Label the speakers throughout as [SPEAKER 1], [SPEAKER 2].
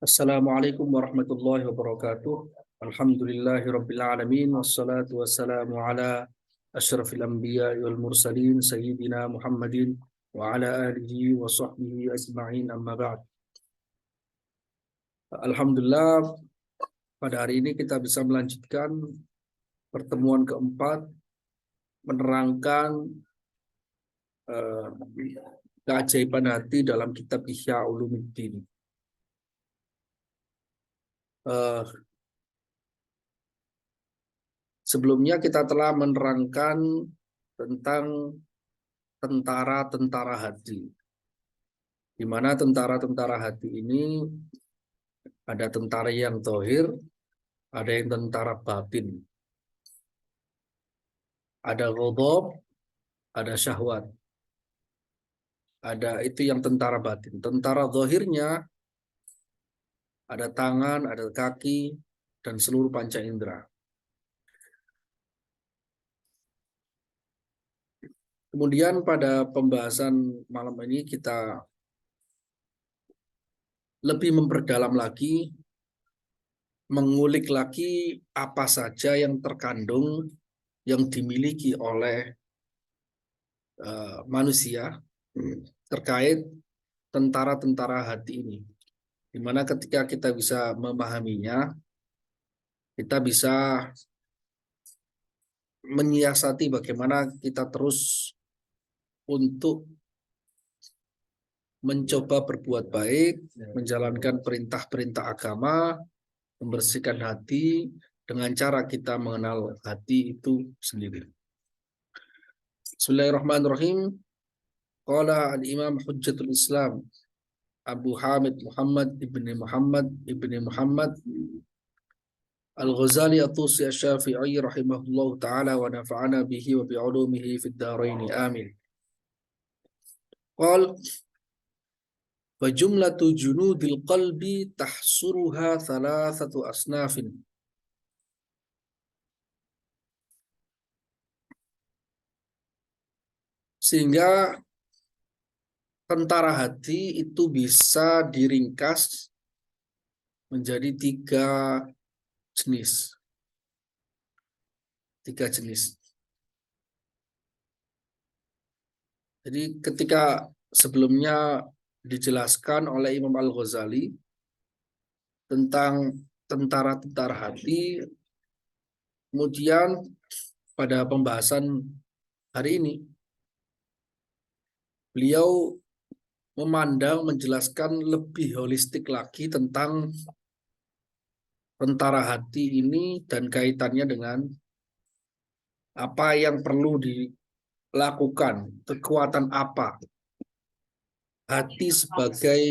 [SPEAKER 1] Assalamualaikum warahmatullahi wabarakatuh. Alhamdulillahirabbil alamin wassalatu wassalamu ala asyrafil anbiya'i wal mursalin sayyidina Muhammadin wa ala alihi wa sahbihi ajma'in amma ba'd. Alhamdulillah, pada hari ini kita bisa melanjutkan pertemuan keempat menerangkan keajaiban hati dalam kitab Ihya Ulumuddin. Sebelumnya kita telah menerangkan tentang tentara-tentara hati, di mana tentara-tentara hati ini ada tentara yang zahir, ada yang tentara batin, ada ghadab, ada syahwat, ada itu yang tentara batin. Tentara zahirnya ada tangan, ada kaki, dan seluruh panca indera. Kemudian pada pembahasan malam ini kita lebih memperdalam lagi, mengulik lagi apa saja yang terkandung, yang dimiliki oleh manusia terkait tentara-tentara hati ini. Dimana ketika kita bisa memahaminya, kita bisa menyiasati bagaimana kita terus untuk mencoba berbuat baik, menjalankan perintah-perintah agama, membersihkan hati dengan cara kita mengenal hati itu sendiri. Bismillahirrahmanirrahim. Qala al-Imam Hujjatul Islam Abu Hamid Muhammad ibni Muhammad Al-Ghazali At-Tusi Asy-Syafi'i rahimahullahu taala wa nafa'ana bihi wa bi'ulumihi fid dharain amin. Qal wa jumlatu junudil qalbi tahsuruha thalathatu asnafin. Sehingga tentara hati itu bisa diringkas menjadi tiga jenis. Jadi ketika sebelumnya dijelaskan oleh Imam Al-Ghazali tentang tentara-tentara hati, kemudian pada pembahasan hari ini beliau menjelaskan lebih holistik lagi tentang tentara hati ini dan kaitannya dengan apa yang perlu dilakukan, kekuatan apa hati sebagai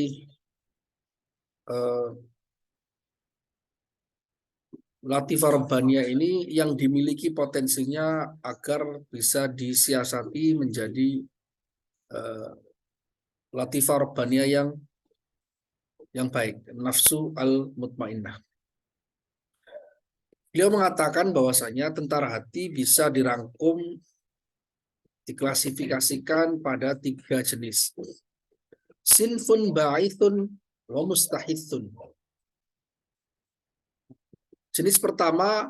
[SPEAKER 1] Latifah Rabbaniyah ini yang dimiliki potensinya agar bisa disiasati menjadi Latifah Rabbaniyah yang baik, nafsu al-mutmainnah. Beliau mengatakan bahwasanya tentara hati bisa dirangkum, diklasifikasikan pada tiga jenis. Sinfun ba'ithun wa mustahithun. Jenis pertama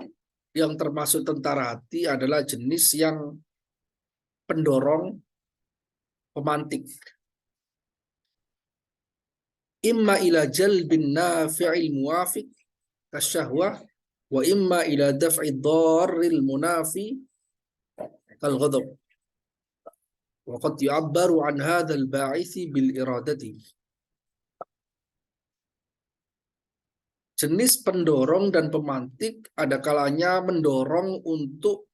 [SPEAKER 1] yang termasuk tentara hati adalah jenis yang pendorong, pemantik. Imma ila jalbin nafi'il muwafiq kasyahwah wa imma ila daf'i dharril munafi kal ghadab. Wa qad yu'abbaru an hadzal ba'ithi bil iradati. Jenis pendorong dan pemantik ada kalanya mendorong untuk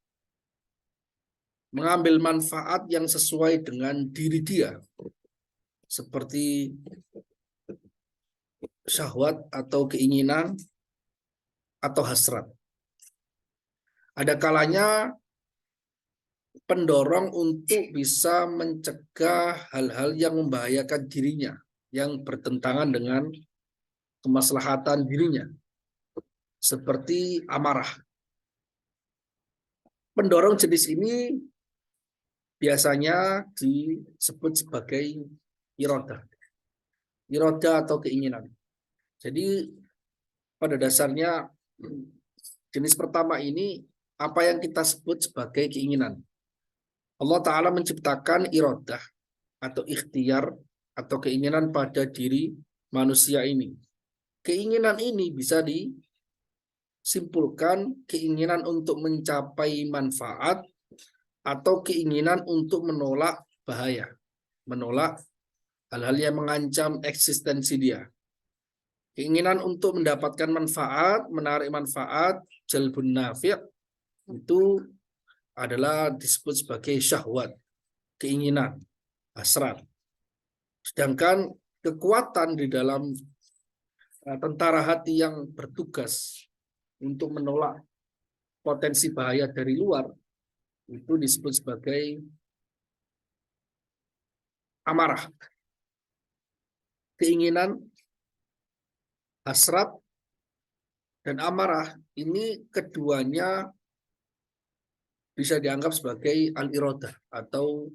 [SPEAKER 1] mengambil manfaat yang sesuai dengan diri dia, seperti syahwat atau keinginan atau hasrat. Ada kalanya pendorong untuk bisa mencegah hal-hal yang membahayakan dirinya, yang bertentangan dengan kemaslahatan dirinya, seperti amarah. Pendorong jenis ini biasanya disebut sebagai iradah atau keinginan. Jadi pada dasarnya jenis pertama ini apa yang kita sebut sebagai keinginan. Allah Ta'ala menciptakan iradah atau ikhtiar atau keinginan pada diri manusia ini. Keinginan ini bisa disimpulkan keinginan untuk mencapai manfaat atau keinginan untuk menolak bahaya, menolak hal-hal yang mengancam eksistensi dia. Keinginan untuk mendapatkan manfaat, menarik manfaat, jalbun nafi' itu adalah disebut sebagai syahwat, keinginan, hasrat. Sedangkan kekuatan di dalam tentara hati yang bertugas untuk menolak potensi bahaya dari luar, itu disebut sebagai amarah. Keinginan, hasrat, dan amarah ini keduanya bisa dianggap sebagai al-iradah atau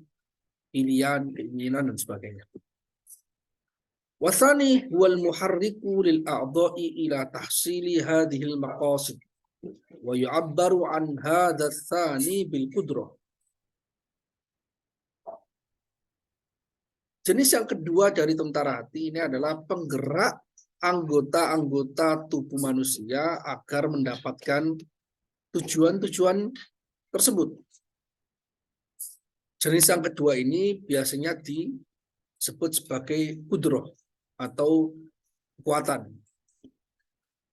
[SPEAKER 1] pilihan, keinginan, dan sebagainya. Wasani wal muharriku lil a'dha'i ila tahsili hadhil maqasid wa yu'abbaru an hadha tsani bil qudrah. Jenis yang kedua dari tentara hati ini adalah penggerak anggota-anggota tubuh manusia agar mendapatkan tujuan-tujuan tersebut. Jenis yang kedua ini biasanya disebut sebagai qudrah atau kekuatan.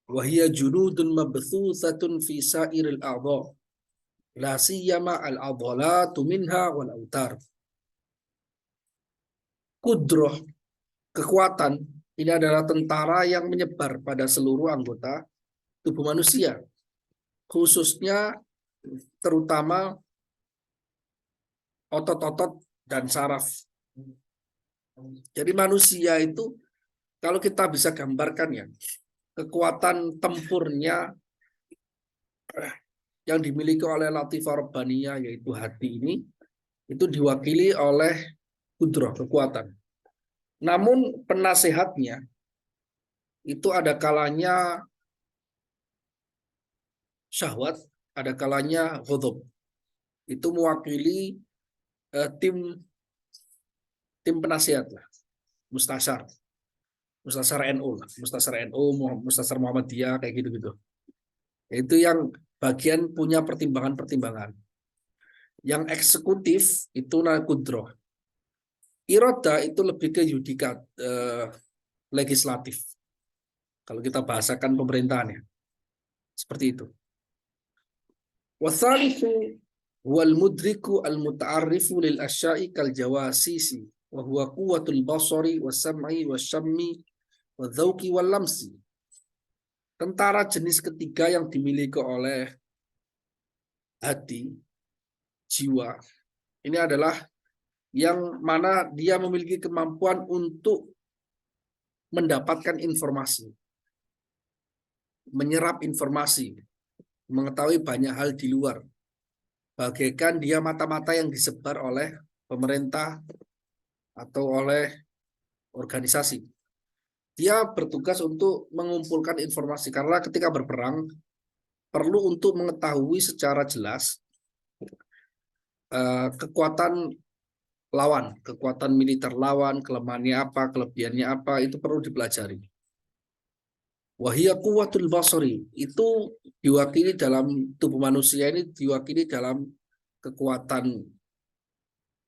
[SPEAKER 1] Wahia junudun mabthuthatun fi sa'iril a'dha, la siyama al-'adhalatu minha wal autar. Qudrah, kekuatan, ini adalah tentara yang menyebar pada seluruh anggota tubuh manusia, khususnya terutama otot-otot dan saraf. Jadi manusia itu, kalau kita bisa gambarkan ya, kekuatan tempurnya yang dimiliki oleh latifah rabbaniyah, yaitu hati ini, itu diwakili oleh qudrah, kekuatan. Namun penasehatnya itu ada kalanya syahwat, ada kalanya ghadab. Itu mewakili tim penasihat lah, mustasar NU, mustasar Muhammadiyah, kayak gitu-gitu. Itu yang bagian punya pertimbangan-pertimbangan. Yang eksekutif itu qudrah. Iroda itu lebih ke yudikat, legislatif. Kalau kita bahasakan pemerintahannya. Seperti itu. Wathalithu wal mudriku al muta'arrifu lil asya'i kal jawasisi wa huwa quwwatul basari was sam'i was syammi wa dzauqi wal lamsi. Tentara jenis ketiga yang dimiliki oleh hati, jiwa, ini adalah yang mana dia memiliki kemampuan untuk mendapatkan informasi, menyerap informasi, mengetahui banyak hal di luar. Bagaikan dia mata-mata yang disebar oleh pemerintah atau oleh organisasi. Dia bertugas untuk mengumpulkan informasi, karena ketika berperang perlu untuk mengetahui secara jelas kekuatan lawan, kekuatan militer lawan, kelemahannya apa, kelebihannya apa, itu perlu dipelajari. Wahia quwwatul basari, itu diwakili dalam tubuh manusia ini, diwakili dalam kekuatan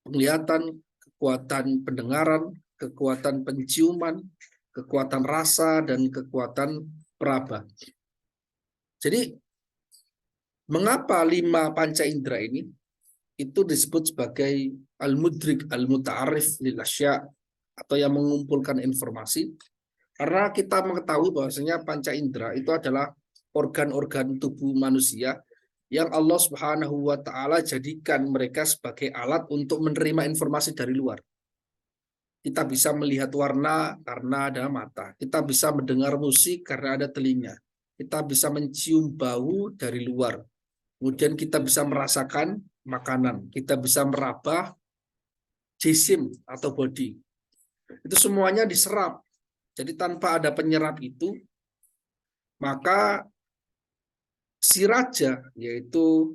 [SPEAKER 1] penglihatan, kekuatan pendengaran, kekuatan penciuman, kekuatan rasa, dan kekuatan peraba. Jadi, mengapa 5 panca indera ini itu disebut sebagai al-mudrik, al-muta'arif lil asya, atau yang mengumpulkan informasi? Karena kita mengetahui bahwasanya panca indera itu adalah organ-organ tubuh manusia yang Allah Subhanahu wa taala jadikan mereka sebagai alat untuk menerima informasi dari luar. Kita bisa melihat warna karena ada mata, kita bisa mendengar musik karena ada telinga, kita bisa mencium bau dari luar, kemudian kita bisa merasakan makanan, kita bisa meraba jisim atau body. Itu semuanya diserap Jadi tanpa ada penyerap itu, maka si raja, yaitu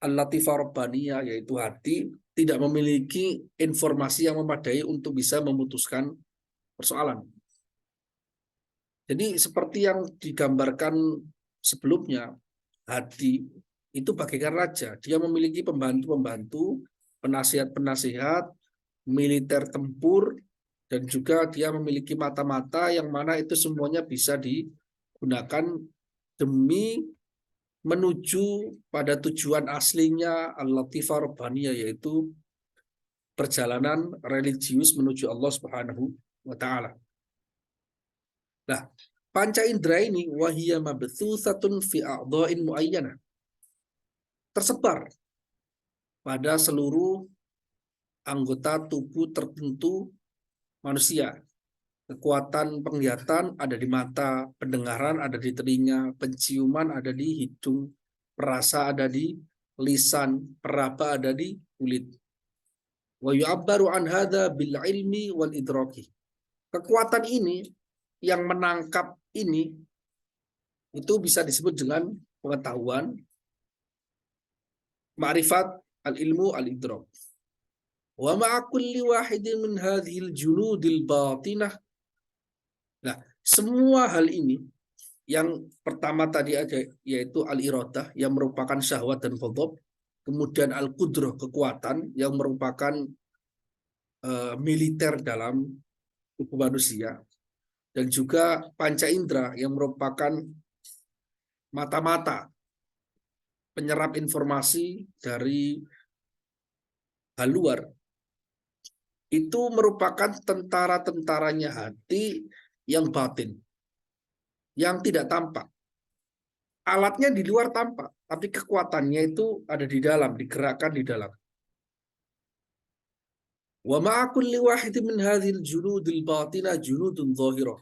[SPEAKER 1] Al-Latifah Rabbaniyah, yaitu hati, tidak memiliki informasi yang memadai untuk bisa memutuskan persoalan. Jadi seperti yang digambarkan sebelumnya, hati itu bagaikan raja. Dia memiliki pembantu-pembantu, penasihat-penasihat, militer tempur, dan juga dia memiliki mata-mata yang mana itu semuanya bisa digunakan demi menuju pada tujuan aslinya Al-Latifah Rabbaniyah, yaitu perjalanan religius menuju Allah Subhanahu wa taala. Nah, panca indera ini wahiyya mabthuthatun fi a'dha'in muayyanah. Tersebar pada seluruh anggota tubuh tertentu manusia. Kekuatan penglihatan ada di mata, pendengaran ada di telinga, penciuman ada di hidung, perasa ada di lisan, peraba ada di kulit. Wa yu'abbaru an hadza bil ilmi wal idraki. Kekuatan ini yang menangkap ini itu bisa disebut dengan pengetahuan, ma'rifat, al-ilmu, al-idrak. Wa ma'a kulli wahidin min hadhil junudil batinah. Nah, semua hal ini yang pertama tadi ada yaitu al-iradah yang merupakan syahwat dan ghadab, kemudian al-qudrah kekuatan yang merupakan militer dalam tubuh manusia, dan juga panca indera yang merupakan mata-mata penyerap informasi dari hal luar. Itu merupakan tentara-tentaranya hati yang batin, yang tidak tampak. Alatnya di luar tampak, tapi kekuatannya itu ada di dalam, digerakkan di dalam. Wa ma'a kulli wahidin min hadhil junudil batinah junudun dhahirah.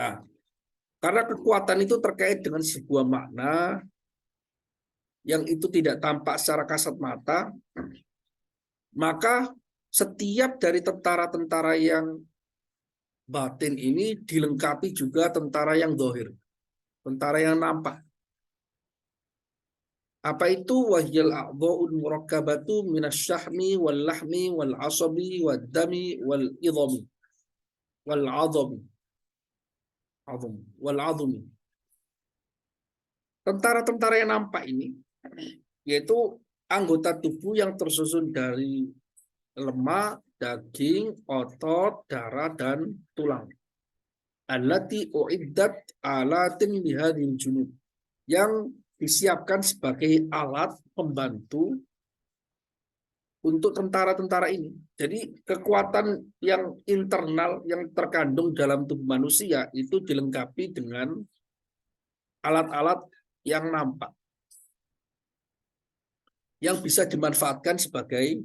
[SPEAKER 1] Nah, karena kekuatan itu terkait dengan sebuah makna yang itu tidak tampak secara kasat mata, maka setiap dari tentara-tentara yang batin ini dilengkapi juga tentara yang dhahir, tentara yang nampak. Apa itu? Wahyal a'dha'ul murakkabatu minasyahmi wal lahmi wal asabi wad dami wal idhami wal adhami wal adhami. Tentara-tentara yang nampak ini yaitu anggota tubuh yang tersusun dari lemak, daging, otot, darah, dan tulang. Allati uiddat alatin lihadil junud, yang disiapkan sebagai alat pembantu untuk tentara-tentara ini. Jadi kekuatan yang internal yang terkandung dalam tubuh manusia itu dilengkapi dengan alat-alat yang nampak, yang bisa dimanfaatkan sebagai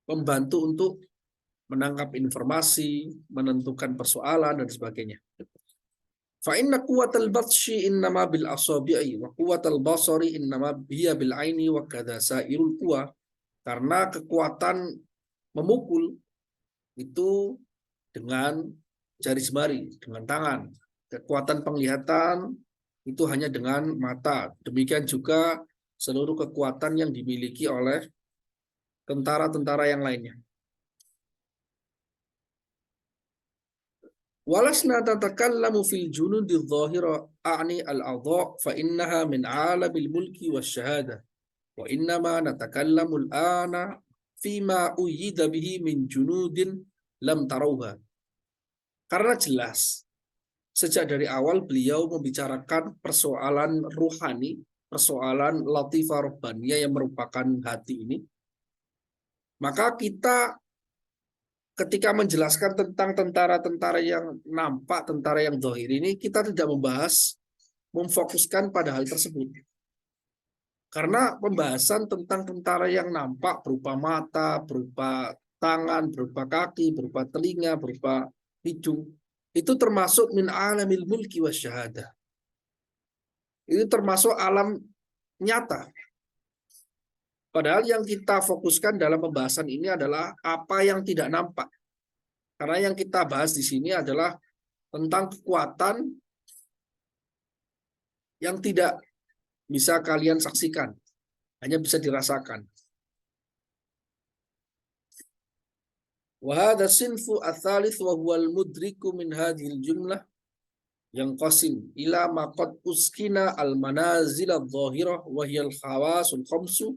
[SPEAKER 1] pembantu untuk menangkap informasi, menentukan persoalan, dan sebagainya. Fa inna quwwatal batshi innama bil asabi'i wa quwwatal basari innama biya bil aini wa kadza sairul quwa. Karena kekuatan memukul itu dengan jari jemari, dengan tangan. Kekuatan penglihatan itu hanya dengan mata. Demikian juga seluruh kekuatan yang dimiliki oleh tentara-tentara yang lainnya. Walasna tatakallamu fil junudil dhahira a'ni al-a'dha' fa innaha min 'alamil mulki wasyahada. Wa innama natakallamu al-ana fima uyyida bihi min junudin lam tarawha. Karena jelas sejak dari awal beliau membicarakan persoalan ruhani, persoalan latifah rabbaniyah yang merupakan hati ini. Maka kita ketika menjelaskan tentang tentara-tentara yang nampak, tentara yang zahir ini, kita tidak membahas, memfokuskan pada hal tersebut. Karena pembahasan tentang tentara yang nampak berupa mata, berupa tangan, berupa kaki, berupa telinga, berupa hidung, itu termasuk min alamil mulki wasyahadah. Itu termasuk alam nyata. Padahal yang kita fokuskan dalam pembahasan ini adalah apa yang tidak nampak. Karena yang kita bahas di sini adalah tentang kekuatan yang tidak bisa kalian saksikan, hanya bisa dirasakan. Wa hadha sinfu ats-tsalits wa huwa al-mudriku min hadhihi al-jumlah yang qasim ila ma qad uskina al-manazil adh-dhahirah wa hiya al-khawasul khamsu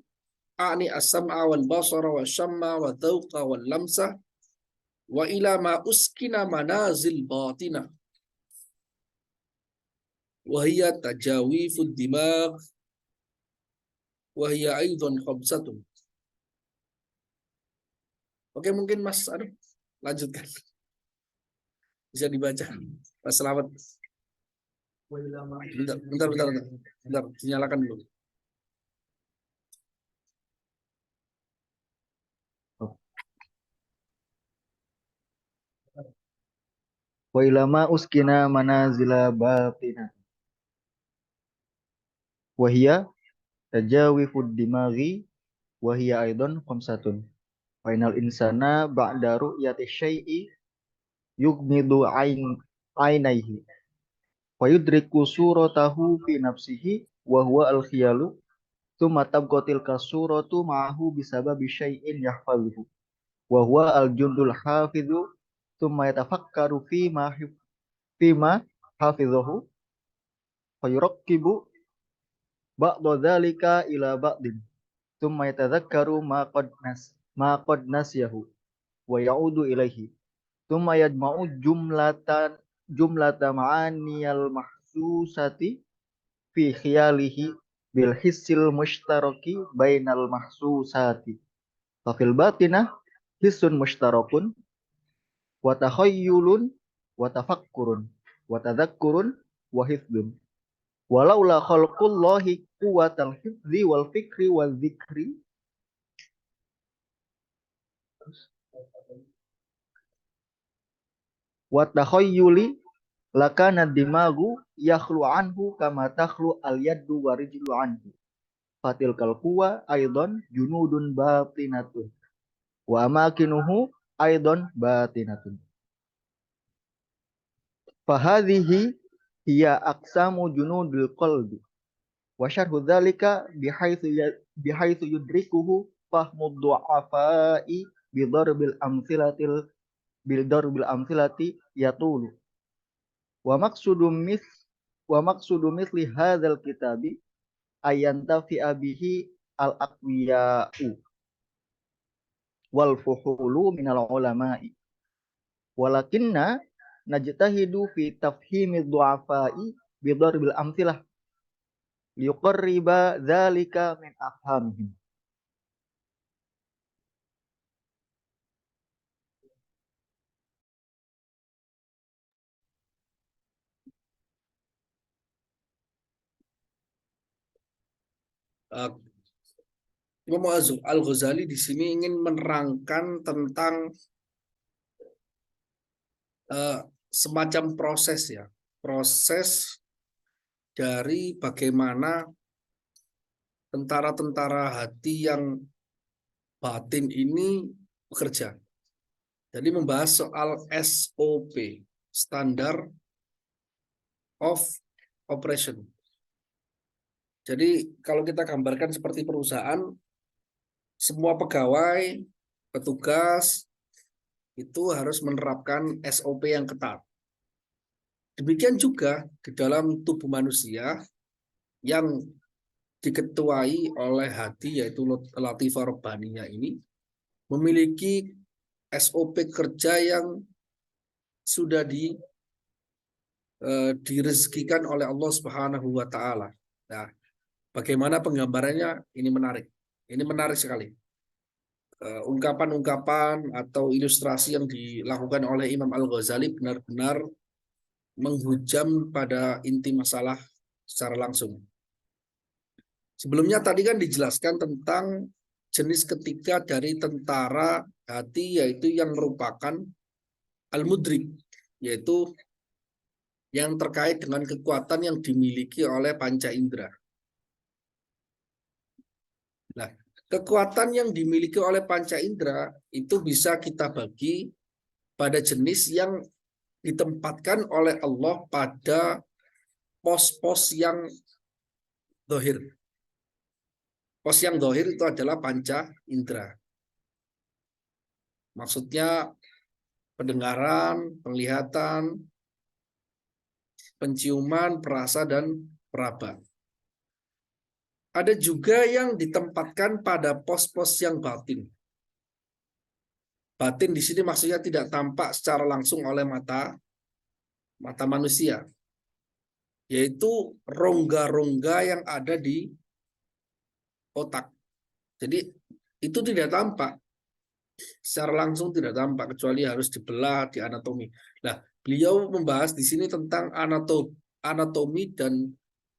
[SPEAKER 1] a'ni as-sam'a wal basara wa syamma wa dhauqa wal lamsa wa ila ma uskina manazil batinah wa hiya tajawifud dimagh wa hiya aidan khamsatun. Oke, mungkin Mas Arif lanjutkan. Bisa dibaca. Mas Selamat. Bentar, dinyalakan dulu.
[SPEAKER 2] Wa ilama uskina manazila batina. Wa hiya tajawifud dimaghi wa hiya aidan khamsatun. Final insana ba'da ru'yati syai'i yugmidu ainaihi wa yudriku suratahu fi nafsihi wa huwa al-khiyalu thumma tabqa tilka suratu ma'ahu bisababi syai'in yahfazuhu wa huwa al-jundul hafidhu thumma yatafakkaru fima hafizahu fa yurakkibu ba'da dzalika ila ba'din thumma yatadhakkaru ma qad nasyahu wa ya'udu ilaihi thumma yajma'u jumlata ma'aniyal mahsusati fi khiyalihi bil hissil mushtaraki bainal mahsusati fa fil batinah hissun mushtarakun wa takhayyulun wa tafakkurun wa tadhakkurun wa hifdun walaula khalqullahi quwwatal hifzi wal fikri wal dzikri wa takhayyuli lakana dimagu yakhlu anhu kama takhlu al yaddu wa rijlu anhu fatil kal quwa aidan junudun batinatun wa amakinuhu aidan batinatun fahadhihi hiya aqsamu junudil qalbi wa syarhu dzalika bihaitsu yudrikuhu fahmud du'afai bidarbil amsilati yatulu wa maqsudu misli hadzal kitabi ayantafi'a bihi al aqwiya'u wal fuhulu minal ulama'i walakinna najtahidu fi tafhimi du'afai bidarbil amsilah liyuqarriba dzalika min afhamihim.
[SPEAKER 1] Imam Al-Ghazali di sini ingin menerangkan tentang semacam proses ya, proses dari bagaimana tentara-tentara hati yang batin ini bekerja. Jadi membahas soal SOP, Standard of Operation. Jadi kalau kita gambarkan seperti perusahaan, semua pegawai, petugas itu harus menerapkan SOP yang ketat. Demikian juga di dalam tubuh manusia yang diketuai oleh hati, yaitu Latifah Robbaniyah ini, memiliki SOP kerja yang sudah direzekikan oleh Allah Subhanahu wa Ta'ala. Nah, bagaimana penggambarannya? Ini menarik. Ini menarik sekali. Ungkapan-ungkapan atau ilustrasi yang dilakukan oleh Imam Al-Ghazali benar-benar menghujam pada inti masalah secara langsung. Sebelumnya tadi kan dijelaskan tentang jenis ketiga dari tentara hati, yaitu yang merupakan al-mudrik, yaitu yang terkait dengan kekuatan yang dimiliki oleh panca indera. Nah, kekuatan yang dimiliki oleh panca indera itu bisa kita bagi pada jenis yang ditempatkan oleh Allah pada pos-pos yang zahir. Pos yang zahir itu adalah panca indera. Maksudnya pendengaran, penglihatan, penciuman, perasa, dan peraba. Ada juga yang ditempatkan pada pos-pos yang batin. Batin di sini maksudnya tidak tampak secara langsung oleh mata manusia, yaitu rongga-rongga yang ada di otak. Jadi itu tidak tampak secara langsung, tidak tampak kecuali harus dibelah di anatomi. Nah, beliau membahas di sini tentang anatomi dan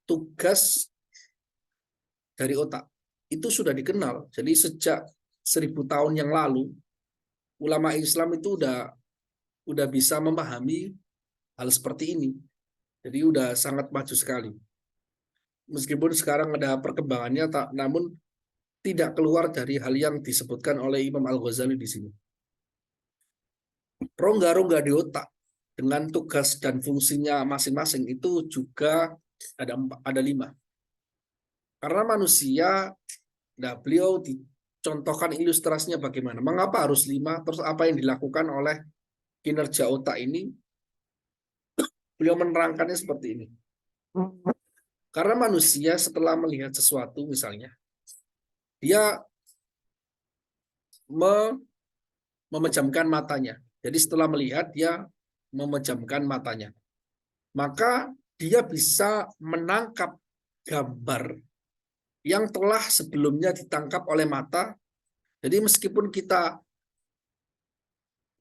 [SPEAKER 1] tugas dari otak. Itu sudah dikenal. Jadi sejak 1000 tahun yang lalu, ulama Islam itu udah bisa memahami hal seperti ini. Jadi udah sangat maju sekali. Meskipun sekarang ada perkembangannya, namun tidak keluar dari hal yang disebutkan oleh Imam Al-Ghazali di sini. Rongga-rongga di otak dengan tugas dan fungsinya masing-masing itu juga ada 5. Karena manusia, nah beliau dicontohkan ilustrasinya bagaimana. Mengapa harus 5? Terus apa yang dilakukan oleh kinerja otak ini? Beliau menerangkannya seperti ini. Karena manusia setelah melihat sesuatu misalnya, dia memejamkan matanya. Jadi setelah melihat, dia memejamkan matanya. Maka dia bisa menangkap gambar yang telah sebelumnya ditangkap oleh mata. Jadi meskipun kita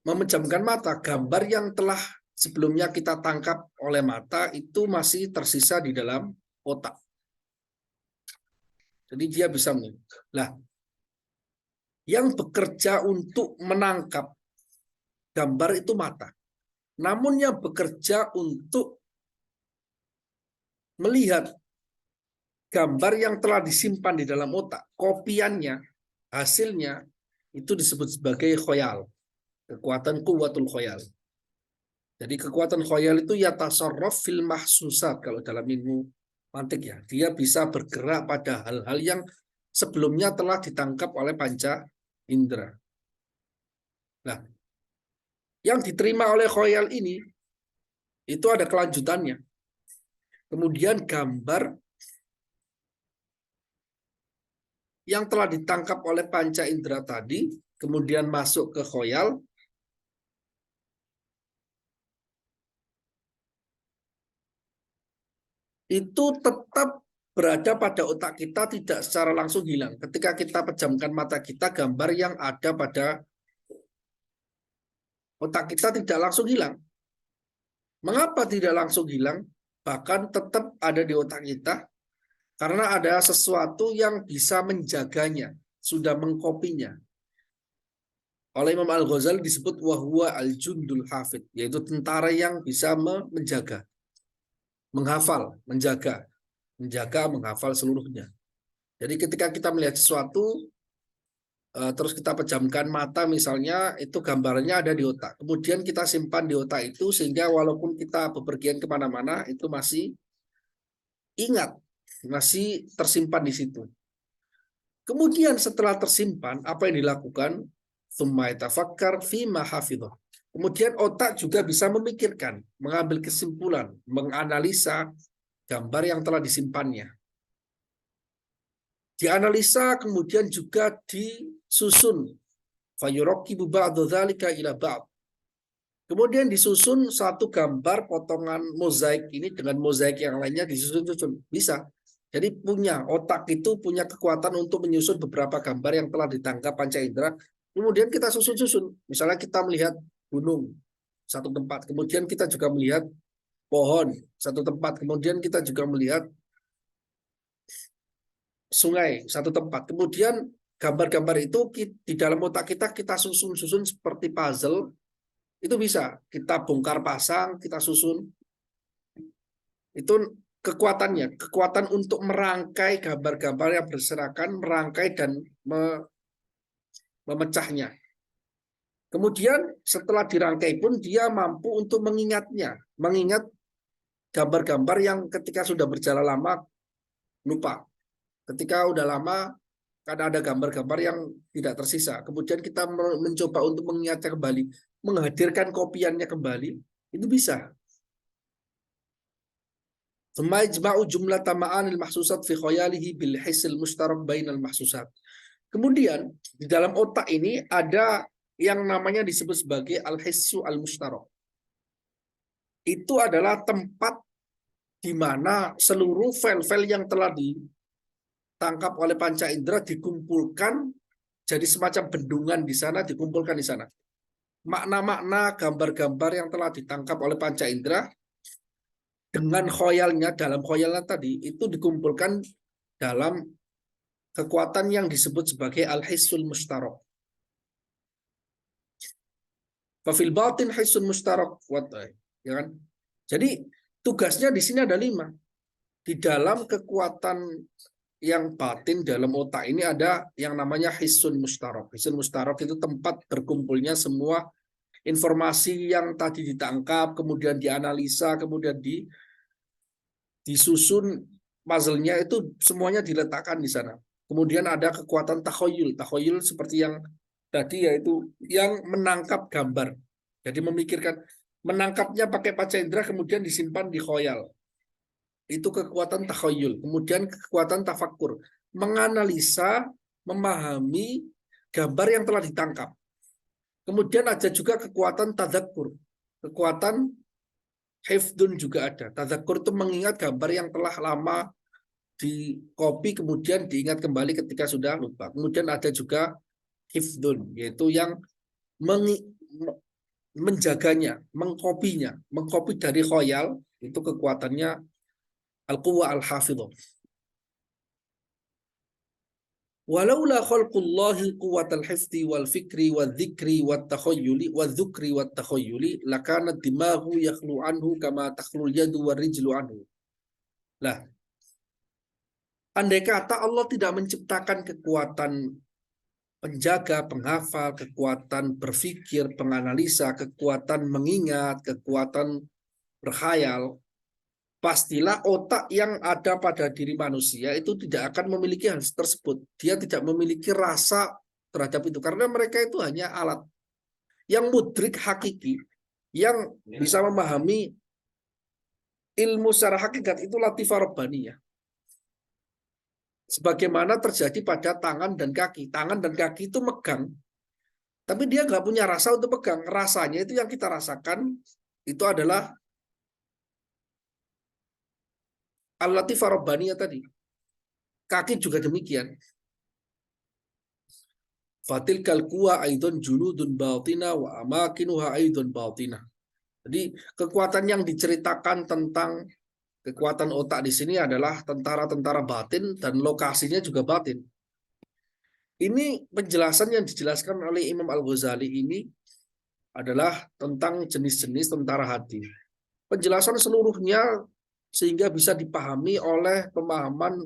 [SPEAKER 1] memejamkan mata, gambar yang telah sebelumnya kita tangkap oleh mata itu masih tersisa di dalam otak. Jadi dia bisa melihat. Nah, yang bekerja untuk menangkap gambar itu mata. Namun yang bekerja untuk melihat gambar yang telah disimpan di dalam otak, kopiannya, hasilnya, itu disebut sebagai khoyal. Kekuatan kuwatul khoyal. Jadi kekuatan khoyal itu yatasarraf fil mahsusat kalau dalam ilmu mantik ya. Dia bisa bergerak pada hal-hal yang sebelumnya telah ditangkap oleh panca indera. Nah, yang diterima oleh khoyal ini itu ada kelanjutannya. Kemudian gambar yang telah ditangkap oleh panca indera tadi, kemudian masuk ke khoyal, itu tetap berada pada otak kita, tidak secara langsung hilang. Ketika kita pejamkan mata kita, gambar yang ada pada otak kita tidak langsung hilang. Mengapa tidak langsung hilang? Bahkan tetap ada di otak kita, karena ada sesuatu yang bisa menjaganya, sudah mengkopinya. Oleh Imam Al-Ghazali disebut wahwa al-jundul hafid, yaitu tentara yang bisa menjaga, menghafal, menjaga, menghafal seluruhnya. Jadi ketika kita melihat sesuatu, terus kita pejamkan mata misalnya, itu gambarnya ada di otak. Kemudian kita simpan di otak itu, sehingga walaupun kita bepergian kemana-mana, itu masih ingat, masih tersimpan di situ. Kemudian setelah tersimpan, apa yang dilakukan? Tsumma yatafakkar fima hafidhah. Kemudian otak juga bisa memikirkan, mengambil kesimpulan, menganalisa gambar yang telah disimpannya. Dianalisa kemudian juga disusun. Fayurakibu ba'du dzalika ila ba'd. Kemudian disusun satu gambar potongan mozaik ini dengan mozaik yang lainnya disusun-susun. Bisa. Jadi otak itu punya kekuatan untuk menyusun beberapa gambar yang telah ditangkap panca indera. Kemudian kita susun-susun. Misalnya kita melihat gunung satu tempat, kemudian kita juga melihat pohon satu tempat, kemudian kita juga melihat sungai satu tempat. Kemudian gambar-gambar itu di dalam otak kita susun-susun seperti puzzle. Itu bisa kita bongkar pasang, kita susun. Itu kekuatannya, kekuatan untuk merangkai gambar-gambar yang berserakan, merangkai dan memecahnya. Kemudian setelah dirangkai pun dia mampu untuk mengingatnya, mengingat gambar-gambar yang ketika sudah berjalan lama lupa. Ketika udah lama karena ada gambar-gambar yang tidak tersisa. Kemudian kita mencoba untuk mengingatnya kembali, menghadirkan kopiannya kembali, itu bisa. Thumma ijma'u jumlah tama'anil mahsusat fi khayalihi bil hisil mustarak bainal mahsusat. Kemudian di dalam otak ini ada yang namanya disebut sebagai al-hissu al-mustarak. Itu adalah tempat di mana seluruh file-file yang telah ditangkap oleh panca indera dikumpulkan jadi semacam bendungan di sana, dikumpulkan di sana. Makna-makna gambar-gambar yang telah ditangkap oleh panca indera dengan khoyalnya, dalam khoyalnya tadi, itu dikumpulkan dalam kekuatan yang disebut sebagai al-hissul mustarak. Fafil batin hissun mustarak. Ya kan? Jadi tugasnya di sini ada 5. Di dalam kekuatan yang batin dalam otak ini ada yang namanya hissun mustarak. Hissun mustarak itu tempat berkumpulnya semua informasi yang tadi ditangkap, kemudian dianalisa, kemudian disusun puzzle-nya, itu semuanya diletakkan di sana. Kemudian ada kekuatan takhoyul. Takhoyul seperti yang tadi, yaitu yang menangkap gambar. Jadi memikirkan, menangkapnya pakai panca indera kemudian disimpan di khoyal. Itu kekuatan takhoyul. Kemudian kekuatan tafakur, menganalisa, memahami gambar yang telah ditangkap. Kemudian ada juga kekuatan tadzakur, kekuatan hifdun juga ada. Tadzakur itu mengingat gambar yang telah lama di copy kemudian diingat kembali ketika sudah lupa. Kemudian ada juga hifdun, yaitu yang menjaganya, mengkopinya, mengkopi dari khoyal, itu kekuatannya al-quwa al-hafidhah. Walaula khalqullahi quwwatal hifdzi wal fikri wal dzikri wat takhayyuli wal dzukri wat takhayyuli lakana dimaghu yakhlu anhu kama takhlul yadu war rijlu anhu. Lah, andai kata Allah tidak menciptakan kekuatan penjaga, penghafal, kekuatan berpikir, penganalisa, kekuatan mengingat, kekuatan berkhayal, pastilah otak yang ada pada diri manusia itu tidak akan memiliki hal tersebut. Dia tidak memiliki rasa terhadap itu, karena mereka itu hanya alat. Yang mudrik hakiki, yang bisa memahami ilmu secara hakikat, itu latifah rabbaniyah. Sebagaimana terjadi pada tangan dan kaki. Tangan dan kaki itu megang, tapi dia nggak punya rasa untuk pegang. Rasanya itu yang kita rasakan, itu adalah al-latifah rabbaniyah tadi. Kaki juga demikian. Fatilkal quwa aidon junudun batina wa amakinuha aidon batina. Jadi kekuatan yang diceritakan tentang kekuatan otak di sini adalah tentara-tentara batin dan lokasinya juga batin. Ini penjelasan yang dijelaskan oleh Imam Al-Ghazali ini adalah tentang jenis-jenis tentara hati. Penjelasan seluruhnya sehingga bisa dipahami oleh pemahaman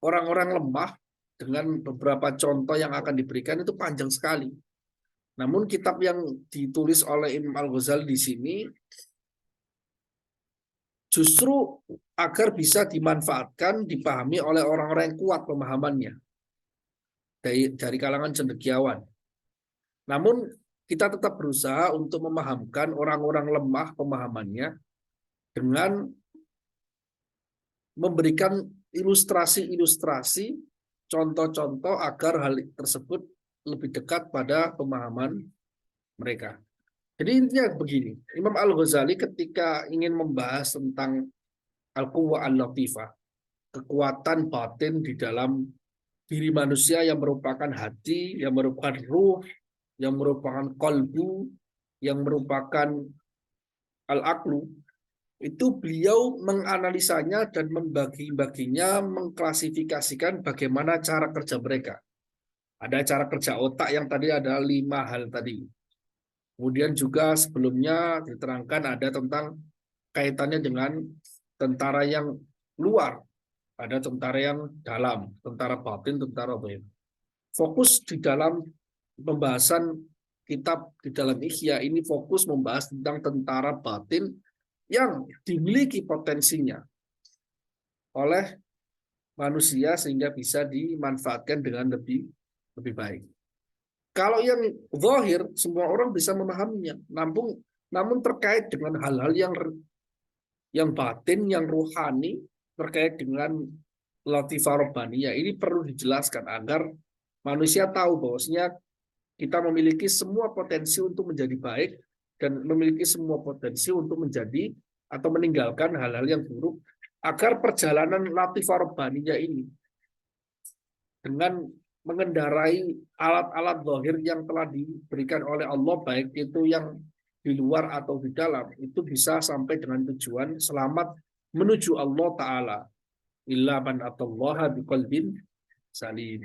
[SPEAKER 1] orang-orang lemah dengan beberapa contoh yang akan diberikan itu panjang sekali. Namun kitab yang ditulis oleh Imam Al-Ghazali di sini justru agar bisa dimanfaatkan, dipahami oleh orang-orang yang kuat pemahamannya dari kalangan cendekiawan. Namun kita tetap berusaha untuk memahamkan orang-orang lemah pemahamannya dengan memberikan ilustrasi-ilustrasi, contoh-contoh agar hal tersebut lebih dekat pada pemahaman mereka. Jadi intinya begini, Imam Al-Ghazali ketika ingin membahas tentang al-quwa al-latifah, kekuatan batin di dalam diri manusia yang merupakan hati, yang merupakan ruh, yang merupakan qalbu, yang merupakan al-aqlu, itu beliau menganalisanya dan membagi-baginya, mengklasifikasikan bagaimana cara kerja mereka. Ada cara kerja otak yang tadi ada 5 hal tadi. Kemudian juga sebelumnya diterangkan ada tentang kaitannya dengan tentara yang luar, ada tentara yang dalam, tentara batin, tentara zahir. Fokus di dalam pembahasan kitab di dalam Ihya ini fokus membahas tentang tentara batin yang dimiliki potensinya oleh manusia sehingga bisa dimanfaatkan dengan lebih baik. Kalau yang zahir semua orang bisa memahaminya, namun terkait dengan hal-hal yang batin, yang ruhani, terkait dengan latifah robbaniyah ini perlu dijelaskan agar manusia tahu bahwasanya kita memiliki semua potensi untuk menjadi baik dan memiliki semua potensi untuk menjadi atau meninggalkan hal-hal yang buruk, agar perjalanan latifah robbaniyah ini dengan mengendarai alat-alat zahir yang telah diberikan oleh Allah, baik itu yang di luar atau di dalam, itu bisa sampai dengan tujuan selamat menuju Allah Ta'ala. Illa man atallaha biqalbin salim.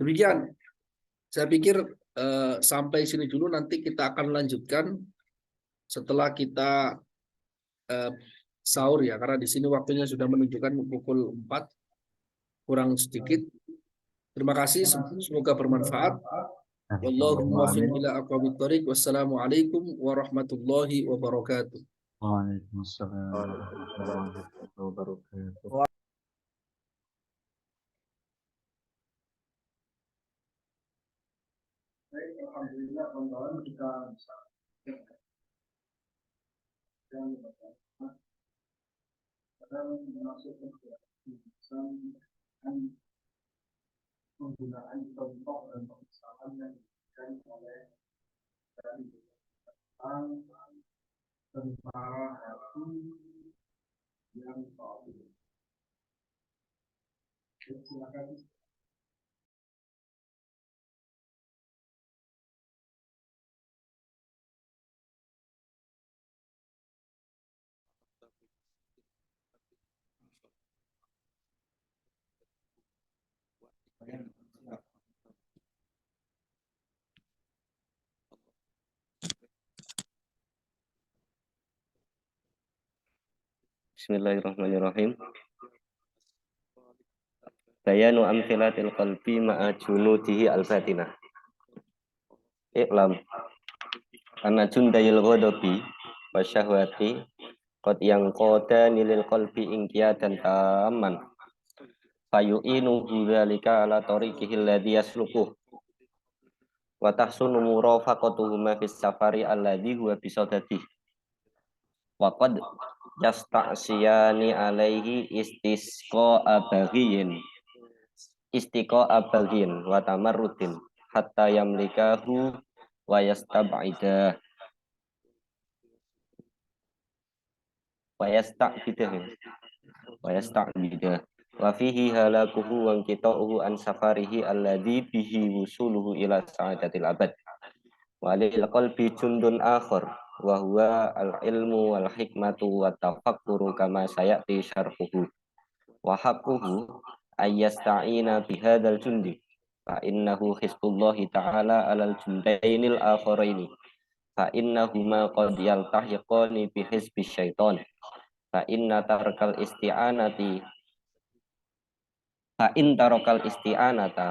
[SPEAKER 1] Demikian, saya pikir sampai sini dulu, nanti kita akan lanjutkan setelah kita sahur ya, karena di sini waktunya sudah menunjukkan pukul 4 kurang sedikit. Terima kasih, semoga bermanfaat. Wallahumma fiq ila aqwamit thoriq. Wassalamualaikum warahmatullahi wabarakatuh.
[SPEAKER 2] Waalaikumsalam warahmatullahi wabarakatuh.
[SPEAKER 1] Alhamdulillah, kawan-kawan, kita bisa masuk ke penggunaan contoh dan pemisalan yang diberikan oleh dari tentara hati yang tahu. Silakan.
[SPEAKER 3] Bismillahirrahmanirrahim. Bayanu amthilatil qalbi ma'a junudihi al-batinah. I'lam anna jundayil ghadabi wa syahwati qad yanqadani lil qalbi inqiyadan tamman fayu'inu dzalika ala tariqihi alladhi yasluquh wa tahsunu murafaqatuhuma fis safari alladhi huwa bisadadihi wa qad yasta'siyani alaihi istiqa'a baghin wa tamarrudin hatta yamlikahu wa yastab'idah wa fihi halakuhu wa inqita'uhu an safarihi alladhi bihi wusuluhu ila sa'adatil abad wa lil qalbi jundun akhar wa huwa al-ilmu wal hikmatu wa tafakkuru kama sayati syarhuhu wa haqquhu ayyasta'ina bihadzal jundi fa innahu hizbullahi ta'ala alal jundainil akharaini fa innahuma qad yaltahiqani bi hizbi syaitan fa in tarakal isti'anata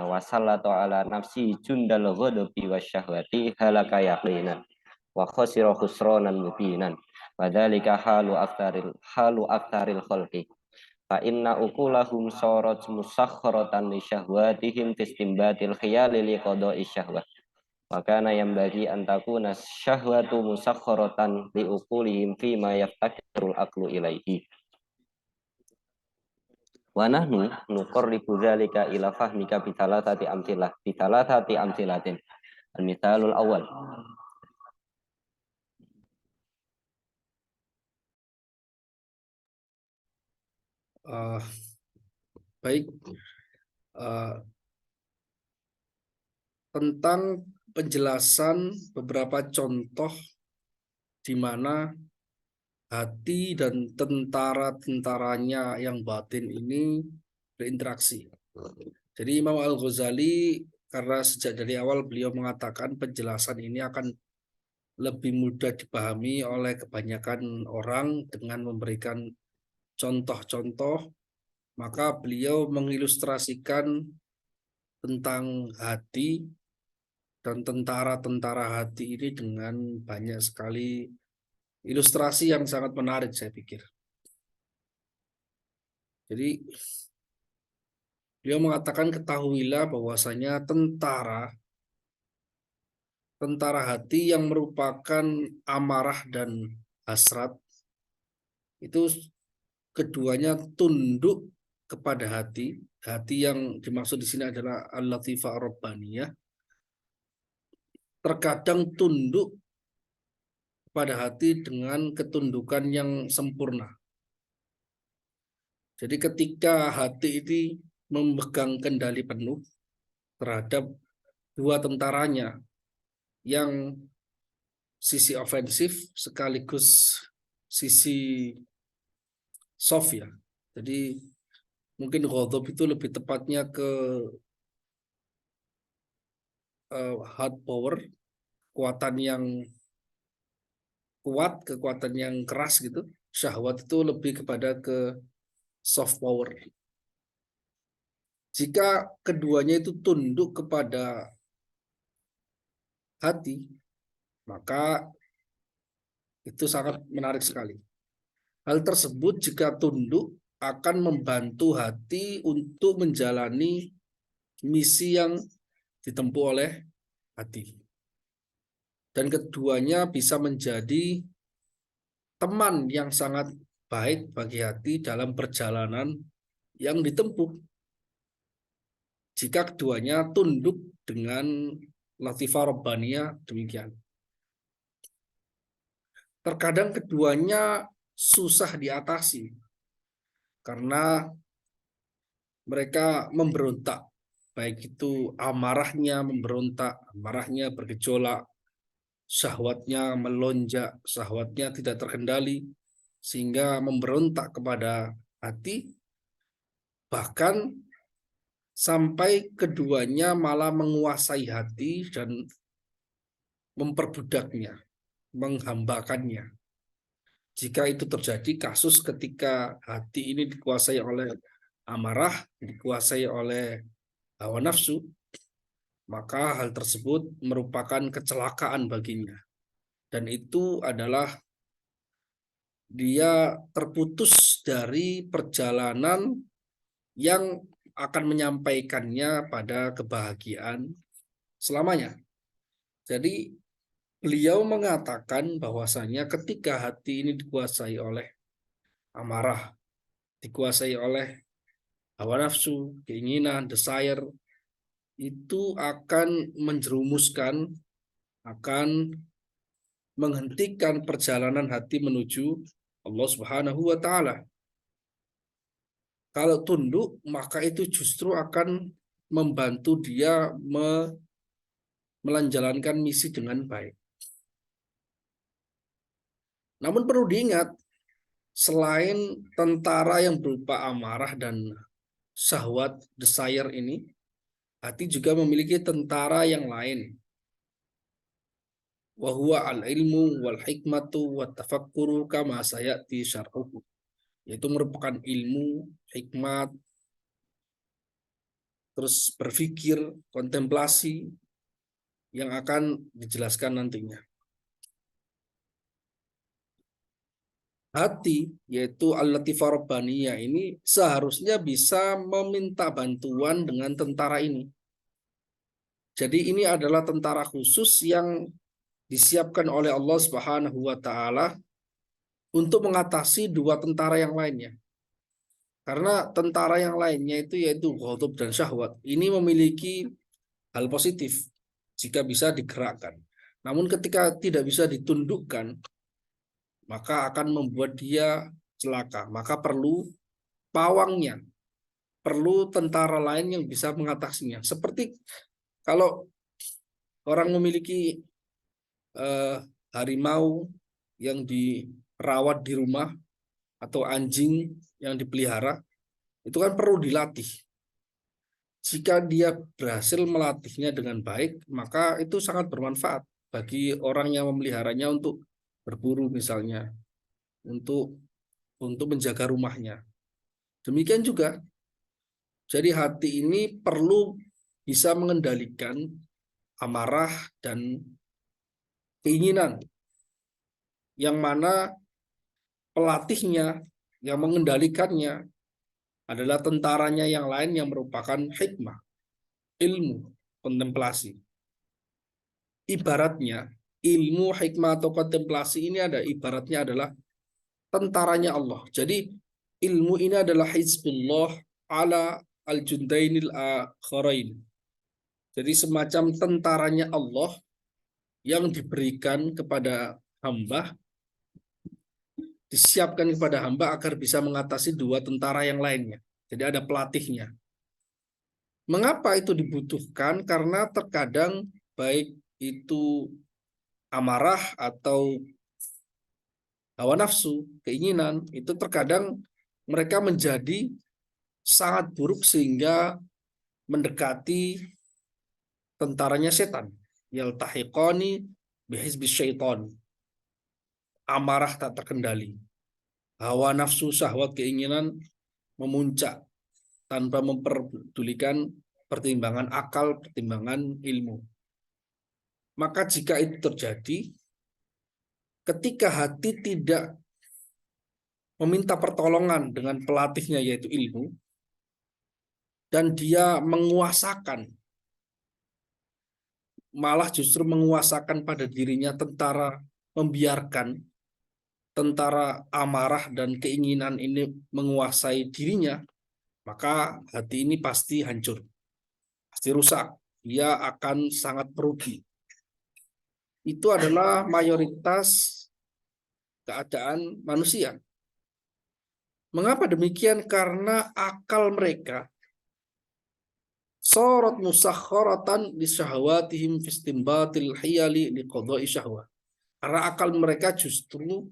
[SPEAKER 3] wa sallatu ala nafsi jundal ghadabi wasyahwati halaka yaqinan wa khasira khusranan mubinan wa dzalika halu aktaril khalqi fa inna uqulahum sarat musakhkharatan li syahwatihim tistimbatil khiyali li qada'i syahwat wa kana yambagi an takuna syahwatu musakhkharatan li uqulihim fi ma yaftakirul aqlu ilaihi wa nahnu nuqarribu dzalika ila fahmika bi thalathati amsilatin al-mithalul awal
[SPEAKER 1] Baik, tentang penjelasan beberapa contoh di mana hati dan tentara-tentaranya yang batin ini berinteraksi. Jadi Imam Al-Ghazali, karena sejak dari awal beliau mengatakan penjelasan ini akan lebih mudah dipahami oleh kebanyakan orang dengan memberikan contoh-contoh, maka beliau mengilustrasikan tentang hati dan tentara-tentara hati ini dengan banyak sekali ilustrasi yang sangat menarik, saya pikir. Jadi beliau mengatakan, ketahuilah bahwasanya tentara hati yang merupakan amarah dan hasrat itu keduanya tunduk kepada hati. Hati yang dimaksud di sini adalah al-latifah ar-rabbaniyah. Terkadang tunduk pada hati dengan ketundukan yang sempurna. Jadi ketika hati ini memegang kendali penuh terhadap dua tentaranya yang sisi ofensif sekaligus sisi soft ya. Jadi mungkin ghadab itu lebih tepatnya ke hard power, kekuatan yang kuat, kekuatan yang keras gitu. Syahwat itu lebih kepada ke soft power. Jika keduanya itu tunduk kepada hati, maka itu sangat menarik sekali. Hal tersebut jika tunduk akan membantu hati untuk menjalani misi yang ditempuh oleh hati. Dan keduanya bisa menjadi teman yang sangat baik bagi hati dalam perjalanan yang ditempuh. Jika keduanya tunduk dengan latifah rabbaniyah demikian. Terkadang keduanya susah diatasi karena mereka memberontak, baik itu amarahnya memberontak, amarahnya bergejolak, syahwatnya melonjak, syahwatnya tidak terkendali, sehingga memberontak kepada hati, bahkan sampai keduanya malah menguasai hati dan memperbudaknya, menghambakannya. Jika itu terjadi, kasus ketika hati ini dikuasai oleh amarah, dikuasai oleh hawa nafsu, maka hal tersebut merupakan kecelakaan baginya. Dan itu adalah dia terputus dari perjalanan yang akan menyampaikannya pada kebahagiaan selamanya. Jadi beliau mengatakan bahwasanya ketika hati ini dikuasai oleh amarah, dikuasai oleh hawa nafsu, keinginan, desire, itu akan menjerumuskan, akan menghentikan perjalanan hati menuju Allah Subhanahu wa Ta'ala. Kalau tunduk, maka itu justru akan membantu dia menjalankan misi dengan baik. Namun perlu diingat, selain tentara yang berupa amarah dan syahwat, desire ini, hati juga memiliki tentara yang lain. Wa huwa al-ilmu wal hikmatu wat tafakkuru kama sayati syar'uhu. Yaitu merupakan ilmu, hikmat, terus berpikir, kontemplasi yang akan dijelaskan nantinya. Hati, yaitu al-latifah rabbaniyah ini seharusnya bisa meminta bantuan dengan tentara ini. Jadi ini adalah tentara khusus yang disiapkan oleh Allah Subhanahu wa Ta'ala untuk mengatasi dua tentara yang lainnya. Karena tentara yang lainnya itu yaitu ghadab dan syahwat. Ini memiliki hal positif jika bisa digerakkan. Namun ketika tidak bisa ditundukkan, maka akan membuat dia celaka. Maka perlu pawangnya, perlu tentara lain yang bisa mengatasinya. Seperti kalau orang memiliki harimau yang dirawat di rumah atau anjing yang dipelihara, itu kan perlu dilatih. Jika dia berhasil melatihnya dengan baik, maka itu sangat bermanfaat bagi orang yang memeliharanya untuk berburu misalnya, untuk menjaga rumahnya. Demikian juga, jadi hati ini perlu bisa mengendalikan amarah, dan keinginan, yang mana pelatihnya, yang mengendalikannya adalah tentaranya yang lain yang merupakan hikmah, ilmu, kontemplasi. Ibaratnya, ilmu, hikmah, atau kontemplasi ini ibaratnya adalah tentaranya Allah. Jadi ilmu ini adalah hizbullah ala al-jundainil akharain. Jadi semacam tentaranya Allah yang diberikan kepada hamba, disiapkan kepada hamba agar bisa mengatasi dua tentara yang lainnya. Jadi ada pelatihnya. Mengapa itu dibutuhkan? Karena terkadang baik itu amarah atau hawa nafsu, keinginan, itu terkadang mereka menjadi sangat buruk sehingga mendekati tentaranya setan. Yaltahiqani bihizbi syaitan. Amarah tak terkendali. Hawa nafsu, syahwat, keinginan memuncak tanpa memperdulikan pertimbangan akal, pertimbangan ilmu. Maka jika itu terjadi, ketika hati tidak meminta pertolongan dengan pelatihnya yaitu ilmu, dan dia menguasakan, malah justru menguasakan pada dirinya tentara, membiarkan tentara amarah dan keinginan ini menguasai dirinya, maka hati ini pasti hancur, pasti rusak, dia akan sangat merugi. Itu adalah mayoritas keadaan manusia. Mengapa demikian? Karena akal mereka sorot musakhoratan li syahwatihim fistimbatil hiyali li qadha'i syahwat. Karena akal mereka justru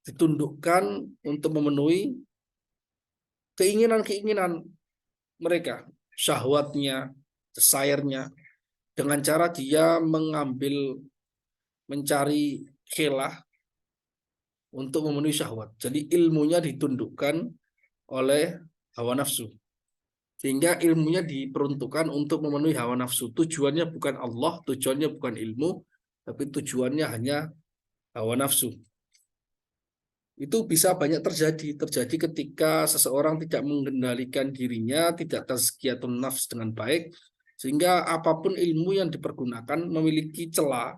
[SPEAKER 1] ditundukkan untuk memenuhi keinginan-keinginan mereka, syahwatnya, desire-nya, dengan cara dia mencari khilah untuk memenuhi syahwat. Jadi ilmunya ditundukkan oleh hawa nafsu. Sehingga ilmunya diperuntukkan untuk memenuhi hawa nafsu. Tujuannya bukan Allah, tujuannya bukan ilmu, tapi tujuannya hanya hawa nafsu. Itu bisa banyak terjadi ketika seseorang tidak mengendalikan dirinya, tidak tazkiyatun nafs dengan baik, sehingga apapun ilmu yang dipergunakan memiliki celah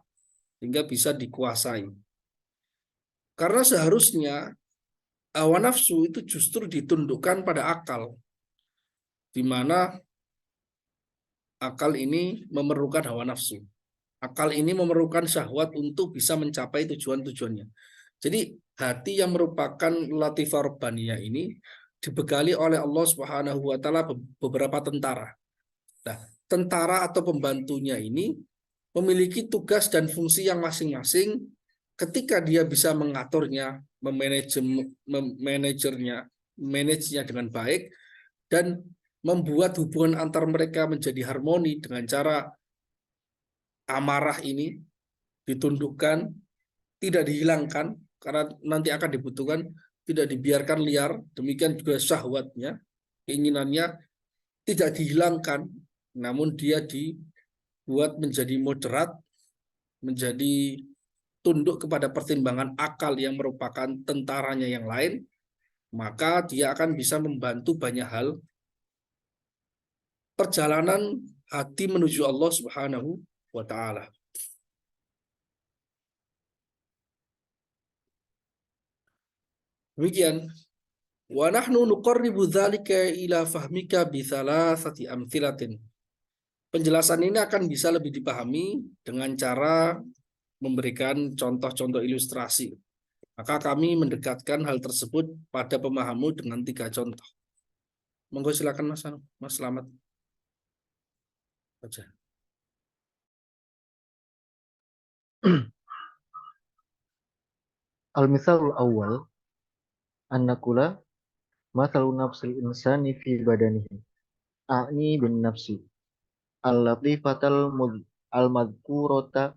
[SPEAKER 1] sehingga bisa dikuasai. Karena seharusnya hawa nafsu itu justru ditundukkan pada akal, di mana akal ini memerlukan hawa nafsu. Akal ini memerlukan syahwat untuk bisa mencapai tujuan-tujuannya. Jadi hati yang merupakan latifah rabbaniyah ini dibekali oleh Allah Subhanahu wa taala beberapa tentara. Nah, tentara atau pembantunya ini memiliki tugas dan fungsi yang masing-masing. Ketika dia bisa mengaturnya, manajenya dengan baik, dan membuat hubungan antar mereka menjadi harmoni dengan cara amarah ini ditundukkan, tidak dihilangkan, karena nanti akan dibutuhkan, tidak dibiarkan liar, demikian juga syahwatnya, keinginannya tidak dihilangkan, namun dia dibuat menjadi moderat, menjadi tunduk kepada pertimbangan akal yang merupakan tentaranya yang lain, maka dia akan bisa membantu banyak hal perjalanan hati menuju Allah Subhanahu wa taala. Demikian. Wa nahnu nuqarribu dzalika ila fahmika bi thalathati amtsilatin. Penjelasan ini akan bisa lebih dipahami dengan cara memberikan contoh-contoh ilustrasi. Maka kami mendekatkan hal tersebut pada pemahamu dengan 3 contoh. Monggo silakan Mas Slamet. Baca.
[SPEAKER 2] Al-misalul awal annakula mathalu nafsil insani fi badanihi a'ni bin nafsi al-latifatal al-madhkurata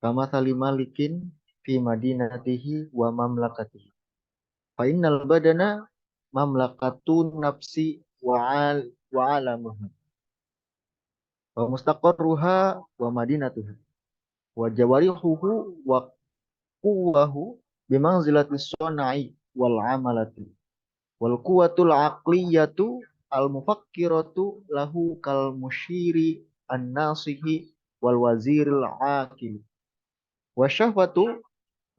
[SPEAKER 2] kamathali malikin fi madinatihi wa mamlakatihi fa innal badana mamlakatun nafsi wa alamuha wa mustaqarruha wa madinatuha wa jawarihuhu wa quwwahu bimanzilati sonai wal amalati wal quwwatul aqliyatu al mufakkiratu lahu kal musyiri an nasihi wal waziril aqil wa syahwatu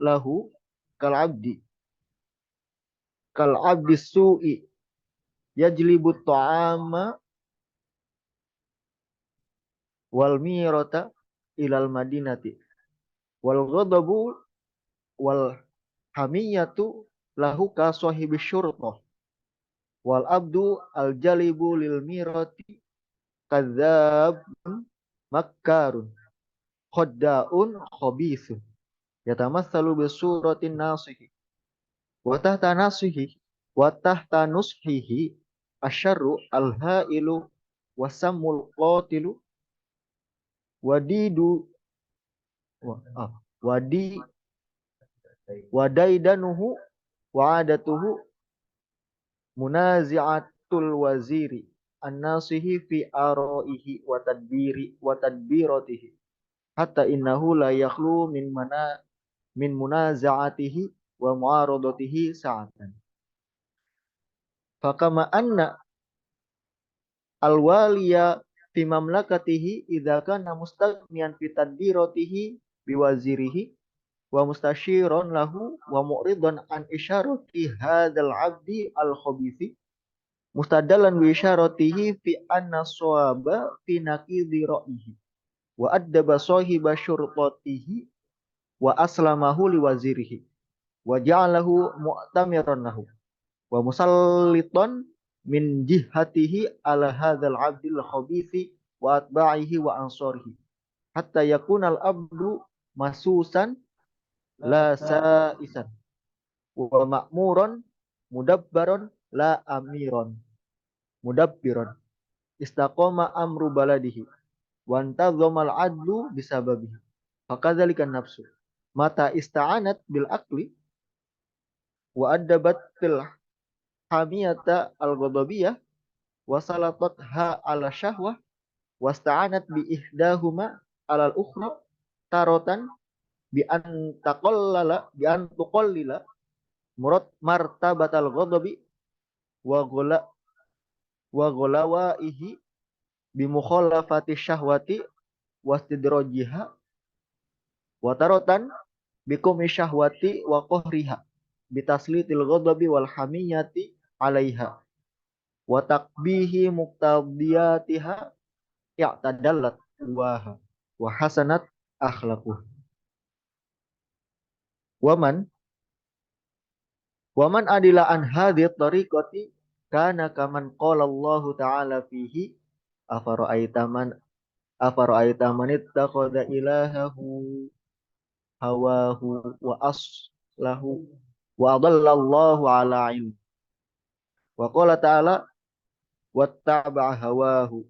[SPEAKER 2] lahu kal abdi su'i yajlibu ta'ama wal mirata ilal madinati wal ghadabu wal hamiyatu lahu ka sahibi syurtah wal abdu al jalibu lil mirati kadzabun makkarun khadda'un khabithun yatamassalu bi suratin nasihi wa tahta nasihi wa tahta nushihi asyarru al hailu wasamul qatilu wadidu wadi wadaidanuhu wa'adatuhu munazi'atul waziri an-nasihi fi araihi wa tadbiratihi hatta innahu la yakhlu min munaza'atihi wa mu'aradatihi sa'atan fakama anna al-waliya fi mamlakatihi idza kana mustaghniyan fi tadbiratihi biwazirihi wa mustasyiran lahu wa mu'ridan an isyarati hadzal 'abdi al-khabithi mustadallan bi isyaratihi fi anna shawaba fi naqidi ra'yihi wa addaba sahiba syurtatihi wa aslamahu li wazirihi wa ja'alahu mu'tamiran lahu wa musallitan min jihatihi ala hadzal 'abdil khabithi wa atba'ihi wa ansarihi hatta yakuna al-abdu masusan la sa'isan wa ma'muran mudabbaron la amiron mudabbiron istaqama amru baladihi wa antazama al-'adlu bisababihi fakadzalika nafsu mata ista'anat bil aqli wa adabat fil hamiyata al-ghadabiyah wa salatatha ala syahwah wasta'anat bi ihdahuma ala al-ukhra tarotan bi an tuqallila murad martabatal ghadabi wa ghalawaihi bi mukhalafati syahwati wastidrajiha wa tarotan bi kumi syahwati wa qahriha bi taslitil ghadabi wal hamiyati alaiha wa takbihi muqtadiyatiha i'tadallat wa hasanat akhlaquh waman adila an hadhihi tariqati kana kaman qala Allah ta'ala fihi afara'aita man ittakhadha ilahahu hawahu wa aslahu wa adallallahu ala ilm wa qala ta'ala wattaba'a hawahu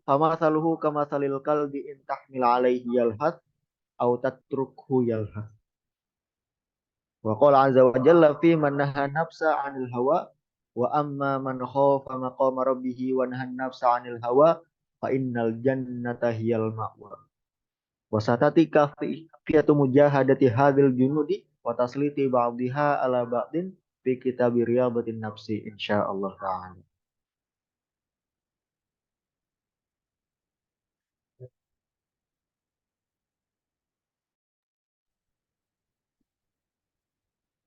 [SPEAKER 2] famathaluhu kamathalil kalbi in tahmil alaihi yalhath aw tatrukhu yalhath wa qala azza wa jalla fi man naha nafsa 'anil hawa wa amma man khafa maqama rabbih wa naha nafsa 'anil hawa fa innal jannata hiyal ma'wa wa satati kafiyatu mujahadati hadzal junudi wa tasliti ba'dihha ala ba'din fi kitab riyadatin nafsi insyaallah ta'ala.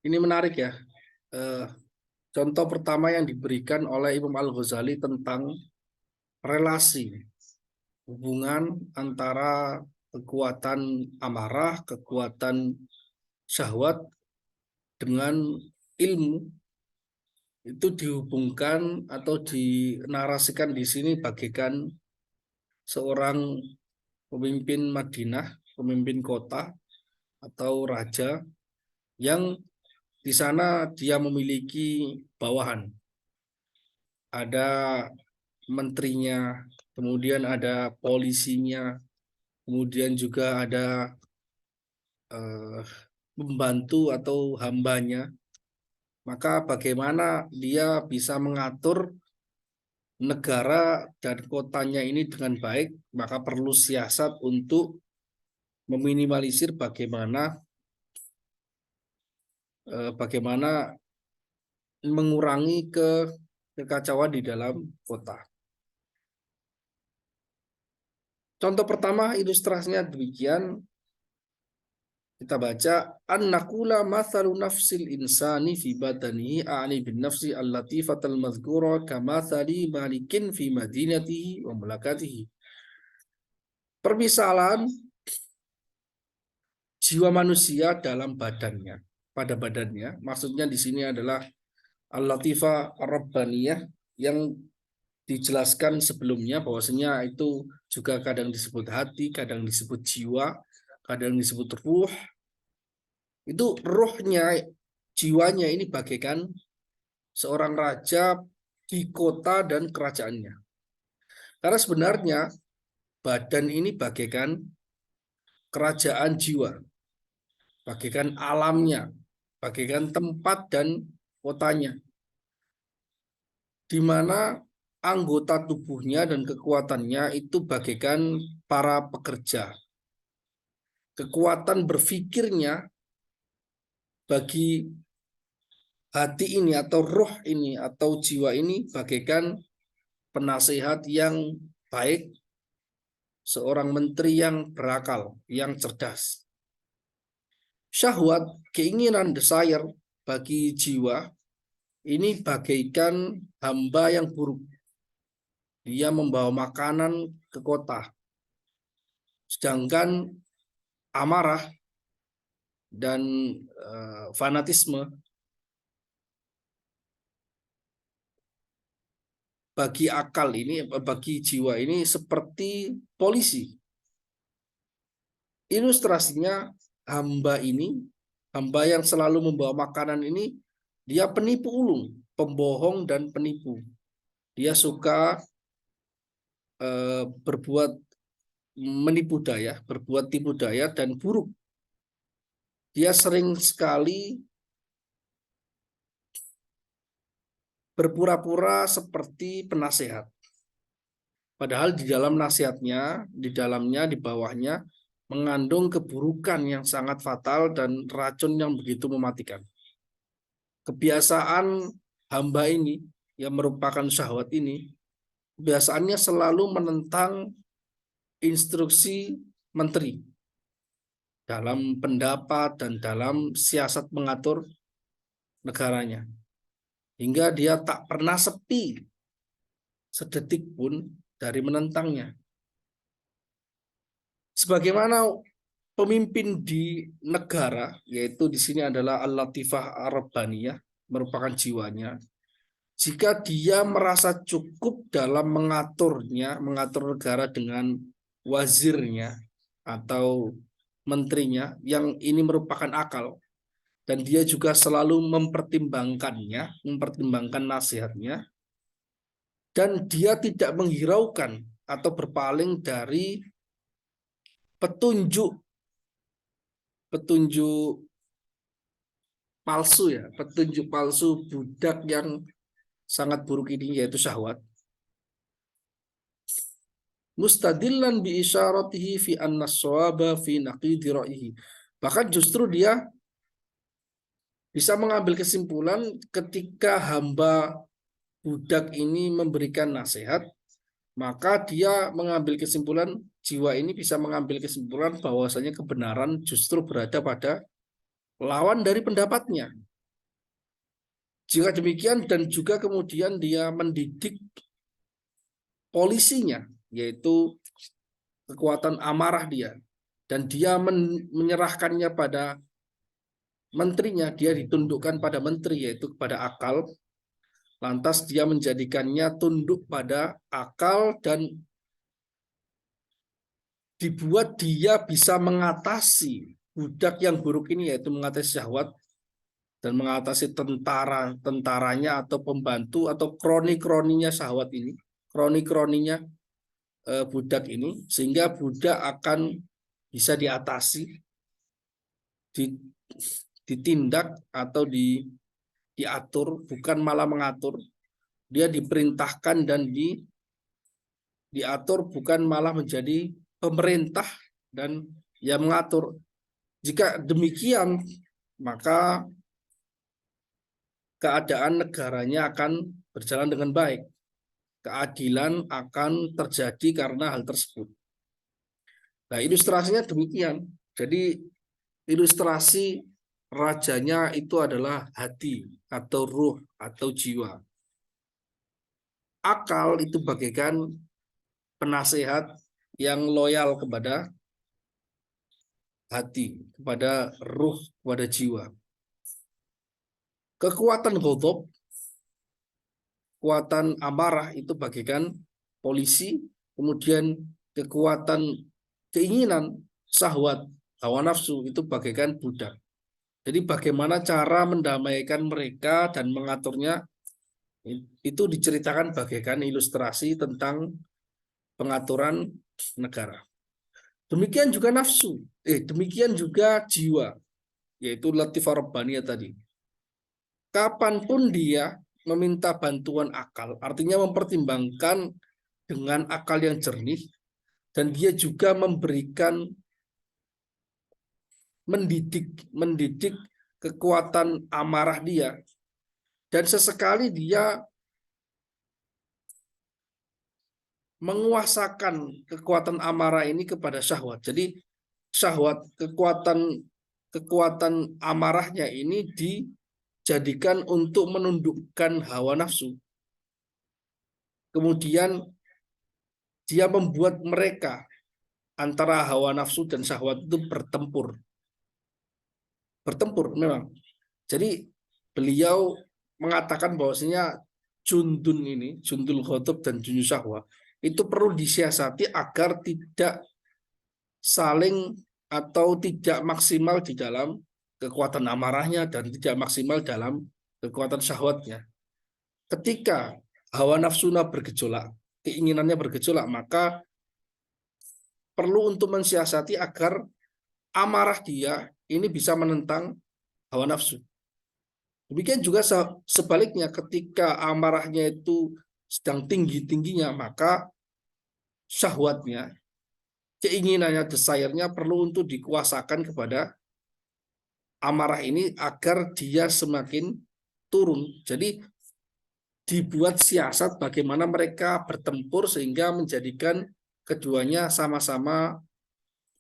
[SPEAKER 1] Ini menarik ya. Contoh pertama yang diberikan oleh Imam Al-Ghazali tentang relasi hubungan antara kekuatan amarah, kekuatan syahwat dengan ilmu itu dihubungkan atau dinarasikan di sini bagaikan seorang pemimpin Madinah, pemimpin kota atau raja yang di sana dia memiliki bawahan. Ada menterinya, kemudian ada polisinya, kemudian juga ada pembantu atau hambanya. Maka bagaimana dia bisa mengatur negara dan kotanya ini dengan baik, maka perlu siasat untuk meminimalisir bagaimana mengurangi kekacauan di dalam kota. Contoh pertama ilustrasinya demikian. Kita baca an-naqula mathalu nafsil insani fi badanihi a'ni bin nafsi al-latifatal madhkura kamathali malikin fi madinatihi wa mulakatihi. Permisalan jiwa manusia dalam badannya, pada badannya, maksudnya di sini adalah al-latifah ar-rabbaniyah yang dijelaskan sebelumnya bahwasanya itu juga kadang disebut hati, kadang disebut jiwa, kadang disebut ruh. Itu ruhnya, jiwanya ini bagaikan seorang raja di kota dan kerajaannya. Karena sebenarnya badan ini bagaikan kerajaan jiwa, bagaikan alamnya, bagaikan tempat dan kotanya, di mana anggota tubuhnya dan kekuatannya itu bagaikan para pekerja. Kekuatan berpikirnya bagi hati ini atau roh ini atau jiwa ini bagaikan penasehat yang baik, seorang menteri yang berakal, yang cerdas. Syahwat, keinginan, desire bagi jiwa ini bagaikan hamba yang buruk. Dia membawa makanan ke kota. Sedangkan amarah dan fanatisme bagi akal ini, bagi jiwa ini seperti polisi. Ilustrasinya hamba ini, hamba yang selalu membawa makanan ini, dia penipu ulung, pembohong dan penipu. Dia suka berbuat menipu daya, berbuat tipu daya dan buruk. Dia sering sekali berpura-pura seperti penasehat. Padahal di dalam nasihatnya, di dalamnya, di bawahnya, mengandung keburukan yang sangat fatal dan racun yang begitu mematikan. Kebiasaan hamba ini, yang merupakan syahwat ini, kebiasaannya selalu menentang instruksi menteri dalam pendapat dan dalam siasat mengatur negaranya. Hingga dia tak pernah sepi sedetik pun dari menentangnya. Sebagaimana pemimpin di negara, yaitu di sini adalah al-latifah ar-rabbaniyah, merupakan jiwanya. Jika dia merasa cukup dalam mengaturnya, mengatur negara dengan wazirnya atau menterinya, yang ini merupakan akal, dan dia juga selalu mempertimbangkannya, mempertimbangkan nasihatnya, dan dia tidak menghiraukan atau berpaling dari petunjuk palsu ya, petunjuk palsu budak yang sangat buruk ini, yaitu syahwat. Mustadillan bi isyaratihi fi anna shawaba fi naqidi ra'yihi. Bahkan justru dia bisa mengambil kesimpulan ketika hamba budak ini memberikan nasihat, maka dia mengambil kesimpulan, jiwa ini bisa mengambil kesimpulan bahwasanya kebenaran justru berada pada lawan dari pendapatnya. Jika demikian, dan juga kemudian dia mendidik polisinya, yaitu kekuatan amarah dia, dan dia menyerahkannya pada menterinya, dia ditundukkan pada menteri, yaitu kepada akal. Lantas dia menjadikannya tunduk pada akal dan dibuat dia bisa mengatasi budak yang buruk ini, yaitu mengatasi syahwat dan mengatasi tentaranya atau pembantu atau kroni-kroninya syahwat ini, kroni-kroninya budak ini, sehingga budak akan bisa diatasi, ditindak atau diatur, bukan malah mengatur, Dia diperintahkan dan diatur, bukan malah menjadi pemerintah dan yang mengatur. Jika demikian, maka keadaan negaranya akan berjalan dengan baik. Keadilan akan terjadi karena hal tersebut. Nah, ilustrasinya demikian. Jadi ilustrasi rajanya itu adalah hati atau ruh atau jiwa. Akal itu bagaikan penasehat yang loyal kepada hati, kepada ruh, kepada jiwa. Kekuatan ghadab, kekuatan amarah itu bagaikan polisi, kemudian kekuatan keinginan, syahwat, hawa nafsu itu bagaikan budak. Jadi bagaimana cara mendamaikan mereka dan mengaturnya, itu diceritakan bagaikan ilustrasi tentang pengaturan negara. Demikian juga nafsu, demikian juga jiwa, yaitu latifah rabbaniyah tadi. Kapanpun dia meminta bantuan akal, artinya mempertimbangkan dengan akal yang jernih, dan dia juga memberikan mendidik kekuatan amarah dia, dan sesekali dia menguasakan kekuatan amarah ini kepada syahwat. Jadi syahwat, kekuatan amarahnya ini dijadikan untuk menundukkan hawa nafsu. Kemudian dia membuat mereka antara hawa nafsu dan syahwat itu bertempur memang. Jadi beliau mengatakan bahwasanya jundul ghadab dan jundul syahwat itu perlu disiasati agar tidak saling atau tidak maksimal di dalam kekuatan amarahnya dan tidak maksimal dalam kekuatan syahwatnya. Ketika hawa nafsunya bergejolak, keinginannya bergejolak, maka perlu untuk mensiasati agar amarah dia ini bisa menentang hawa nafsu. Demikian juga sebaliknya, ketika amarahnya itu sedang tinggi-tingginya, maka syahwatnya, keinginannya, desire-nya perlu untuk dikuasakan kepada amarah ini agar dia semakin turun. Jadi dibuat siasat bagaimana mereka bertempur sehingga menjadikan keduanya sama-sama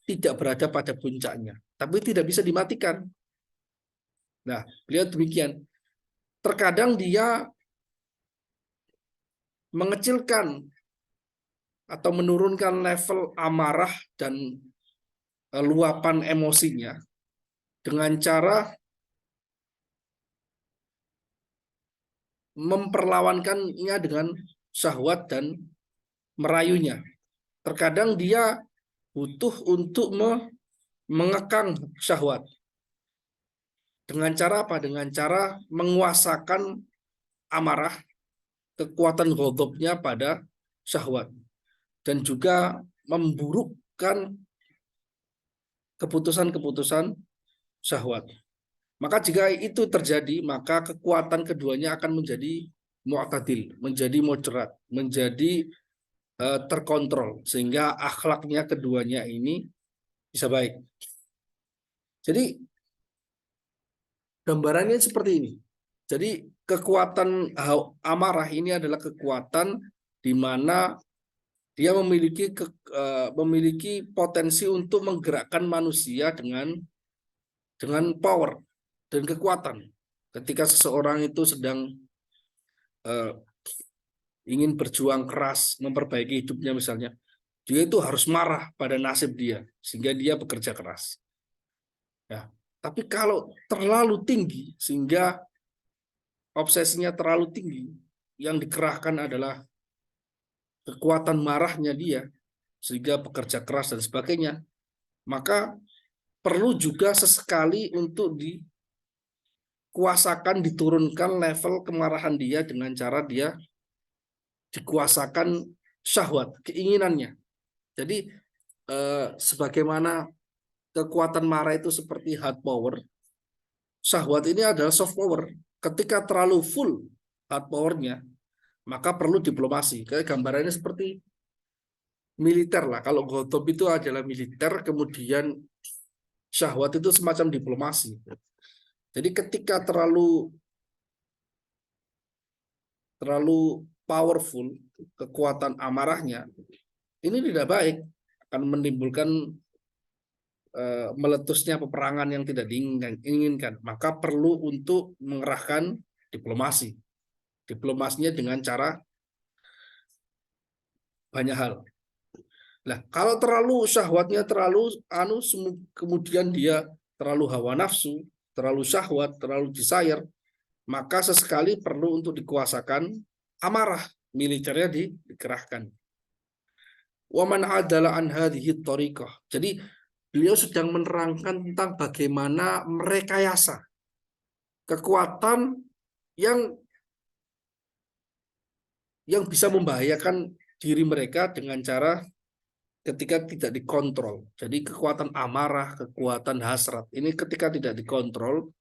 [SPEAKER 1] tidak berada pada puncaknya, tapi tidak bisa dimatikan. Nah, beliau demikian. Terkadang dia mengecilkan atau menurunkan level amarah dan luapan emosinya dengan cara memperlawankannya dengan syahwat dan merayunya. Terkadang dia butuh untuk mengekang syahwat. Dengan cara apa? Dengan cara menguasakan amarah, kekuatan ghadabnya pada syahwat. Dan juga memburukkan keputusan-keputusan syahwat. Maka jika itu terjadi, maka kekuatan keduanya akan menjadi mu'tadil, menjadi moderat, menjadi terkontrol, sehingga akhlaknya keduanya ini bisa baik. Jadi gambarannya seperti ini. Jadi kekuatan amarah ini adalah kekuatan di mana dia memiliki potensi untuk menggerakkan manusia dengan power dan kekuatan. Ketika seseorang itu sedang ingin berjuang keras, memperbaiki hidupnya misalnya, dia itu harus marah pada nasib dia, sehingga dia bekerja keras. Ya. Tapi kalau terlalu tinggi, sehingga obsesinya terlalu tinggi, yang dikerahkan adalah kekuatan marahnya dia, sehingga bekerja keras dan sebagainya, maka perlu juga sesekali untuk dikuasakan, diturunkan level kemarahan dia dengan cara dia dikuasakan syahwat, keinginannya. Jadi sebagaimana kekuatan marah itu seperti hard power, syahwat ini adalah soft power. Ketika terlalu full hard powernya, maka perlu diplomasi. Kayak gambarannya seperti militer lah. Kalau ghadab itu adalah militer, kemudian syahwat itu semacam diplomasi. Jadi ketika terlalu powerful kekuatan amarahnya, ini tidak baik, akan menimbulkan meletusnya peperangan yang tidak diinginkan. Maka perlu untuk mengerahkan diplomasi. Diplomasinya dengan cara banyak hal. Nah, kalau terlalu syahwatnya terlalu kemudian dia terlalu hawa nafsu, terlalu syahwat, terlalu desire, maka sesekali perlu untuk dikuasakan amarah, militernya dikerahkan. Wa man adala an hadhihi thariqah. Jadi beliau sedang menerangkan tentang bagaimana merekayasa kekuatan yang bisa membahayakan diri mereka dengan cara ketika tidak dikontrol. Jadi kekuatan amarah, kekuatan hasrat, ini ketika tidak dikontrol,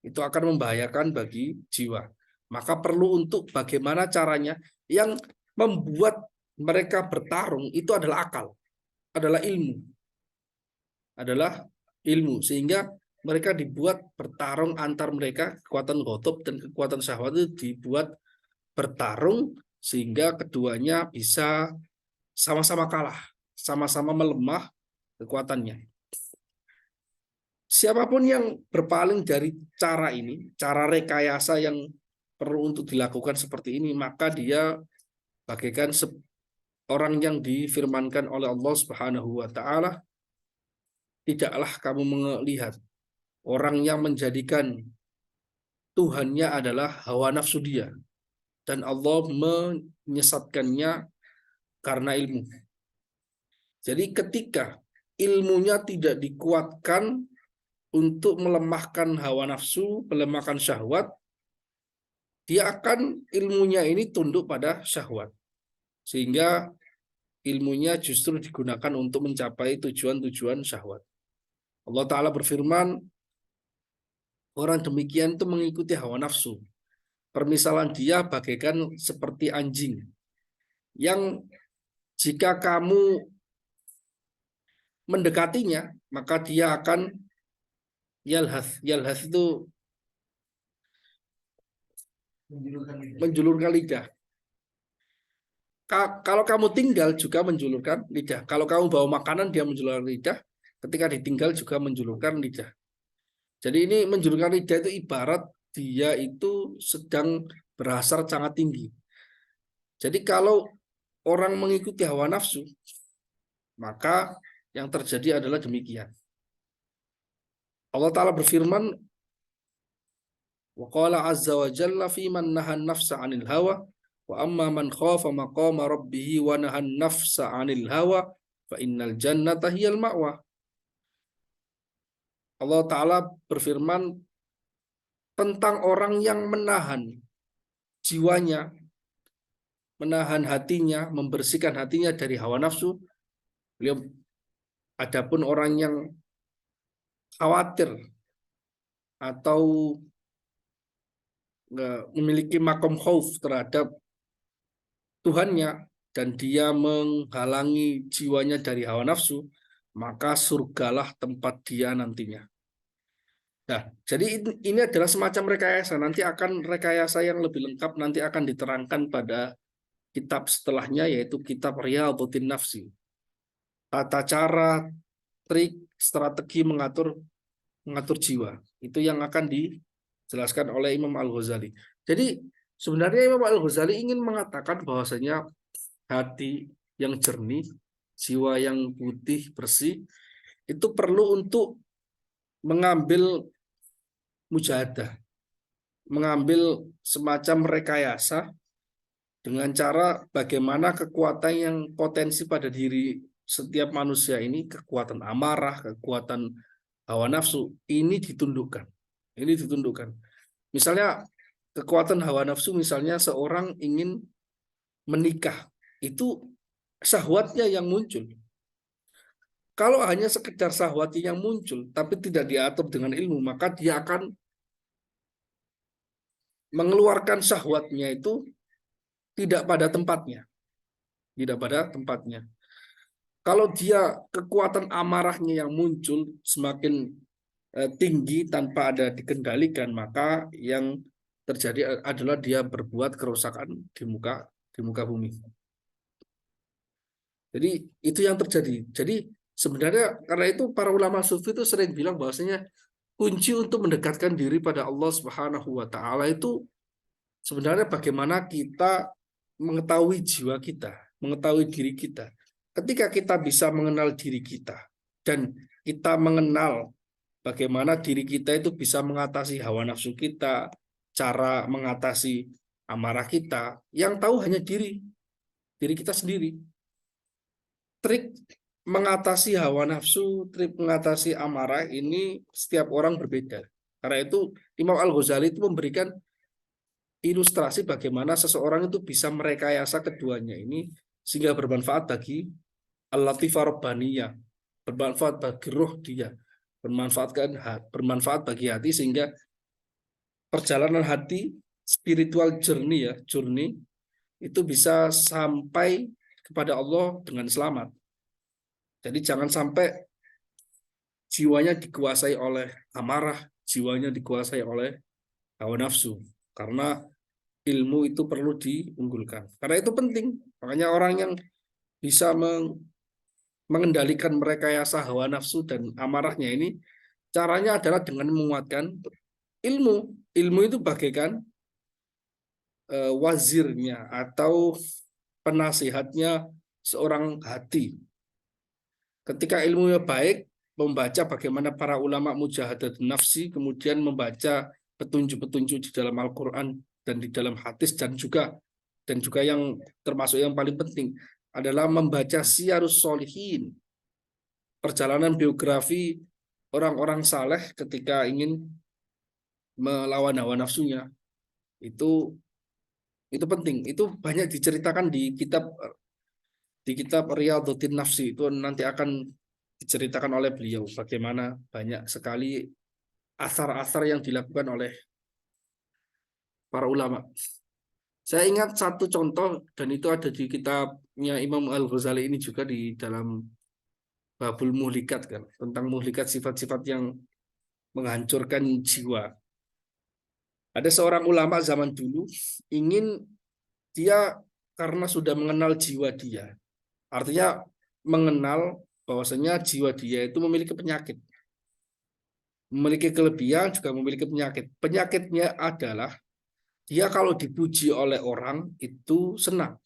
[SPEAKER 1] itu akan membahayakan bagi jiwa. Maka perlu untuk bagaimana caranya yang membuat mereka bertarung itu adalah akal, adalah ilmu. Sehingga mereka dibuat bertarung antar mereka, kekuatan ghadab dan kekuatan syahwat itu dibuat bertarung sehingga keduanya bisa sama-sama kalah, sama-sama melemah kekuatannya. Siapapun yang berpaling dari cara ini, cara rekayasa yang perlu untuk dilakukan seperti ini, maka dia bagaikan orang yang difirmankan oleh Allah Subhanahu wa taala, tidaklah kamu melihat orang yang menjadikan Tuhannya adalah hawa nafsu dia dan Allah menyesatkannya karena ilmu. Jadi ketika ilmunya tidak dikuatkan untuk melemahkan hawa nafsu, melemahkan syahwat, dia akan ilmunya ini tunduk pada syahwat. Sehingga ilmunya justru digunakan untuk mencapai tujuan-tujuan syahwat. Allah Ta'ala berfirman, orang demikian itu mengikuti hawa nafsu. Permisalan dia bagaikan seperti anjing, yang jika kamu mendekatinya, maka dia akan yalhath. Yalhath itu menjulurkan lidah. Kalau kamu tinggal juga menjulurkan lidah. Kalau kamu bawa makanan, dia menjulurkan lidah. Ketika ditinggal juga menjulurkan lidah. Jadi ini menjulurkan lidah itu ibarat dia itu sedang berhasrat sangat tinggi. Jadi kalau orang mengikuti hawa nafsu, maka yang terjadi adalah demikian. Allah Ta'ala berfirman, wa qala azza wa jalla fi man nahan nafsa 'anil hawa wa amma man khafa maqama rabbih wa nahan nafsa 'anil hawa fa innal jannata hiyal ma'wa. Allah Ta'ala berfirman tentang orang yang menahan jiwanya, menahan hatinya, membersihkan hatinya dari hawa nafsu. Beliau, adapun orang yang khawatir atau memiliki makom khauf terhadap Tuhannya dan dia menghalangi jiwanya dari hawa nafsu, maka surgalah tempat dia nantinya. Nah, jadi ini adalah semacam rekayasa. Nanti akan rekayasa yang lebih lengkap nanti akan diterangkan pada kitab setelahnya, yaitu kitab Riyadhatin Nafsi. Tata cara, trik, strategi mengatur jiwa. Itu yang akan dijelaskan oleh Imam Al-Ghazali. Jadi sebenarnya Imam Al-Ghazali ingin mengatakan bahwasanya hati yang jernih, jiwa yang putih, bersih, itu perlu untuk mengambil mujahadah, mengambil semacam rekayasa dengan cara bagaimana kekuatan yang potensi pada diri setiap manusia ini, kekuatan amarah, kekuatan hawa nafsu, ini ditundukkan. Ini ditundukkan. Misalnya kekuatan hawa nafsu, misalnya seorang ingin menikah, itu syahwatnya yang muncul. Kalau hanya sekedar syahwatnya yang muncul, tapi tidak diatur dengan ilmu, maka dia akan mengeluarkan syahwatnya itu tidak pada tempatnya. Tidak pada tempatnya. Kalau dia kekuatan amarahnya yang muncul semakin tinggi tanpa ada dikendalikan, maka yang terjadi adalah dia berbuat kerusakan di muka bumi. Jadi itu yang terjadi. Jadi sebenarnya karena itu para ulama sufi itu sering bilang bahwasanya kunci untuk mendekatkan diri pada Allah Subhanahu wa taala itu sebenarnya bagaimana kita mengetahui jiwa kita, mengetahui diri kita. Ketika kita bisa mengenal diri kita dan kita mengenal bagaimana diri kita itu bisa mengatasi hawa nafsu kita, cara mengatasi amarah kita, yang tahu hanya diri kita sendiri. Trik mengatasi hawa nafsu, trik mengatasi amarah ini setiap orang berbeda. Karena itu Imam Al-Ghazali itu memberikan ilustrasi bagaimana seseorang itu bisa merekayasa keduanya ini sehingga bermanfaat bagi al-latifah rabbaniyah, bermanfaat bagi roh dia, bermanfaat bagi hati sehingga perjalanan hati spiritual journey itu bisa sampai kepada Allah dengan selamat. Jadi jangan sampai jiwanya dikuasai oleh amarah, jiwanya dikuasai oleh hawa nafsu. Karena ilmu itu perlu diunggulkan. Karena itu penting. Makanya orang yang bisa mengendalikan merekayasa hawa nafsu dan amarahnya ini, caranya adalah dengan menguatkan ilmu. Ilmu itu bagaikan wazirnya atau penasihatnya seorang hati. Ketika ilmunya baik, membaca bagaimana para ulama mujahadat nafsi, kemudian membaca petunjuk-petunjuk di dalam Al-Quran dan di dalam hadis, dan juga yang termasuk yang paling penting adalah membaca siyarus solihin, perjalanan biografi orang-orang saleh ketika ingin melawan hawa nafsunya. Itu penting. Itu banyak diceritakan di kitab Riyadhutin Nafsi, itu nanti akan diceritakan oleh beliau bagaimana banyak sekali asar-asar yang dilakukan oleh para ulama. Saya ingat satu contoh, dan itu ada di kitabnya Imam Al-Ghazali ini juga di dalam Babul Muhlikat, kan, tentang muhlikat, sifat-sifat yang menghancurkan jiwa. Ada seorang ulama zaman dulu dia karena sudah mengenal jiwa dia, artinya mengenal bahwasanya jiwa dia itu memiliki penyakit, memiliki kelebihan, juga memiliki penyakit. Penyakitnya adalah dia kalau dipuji oleh orang itu senang.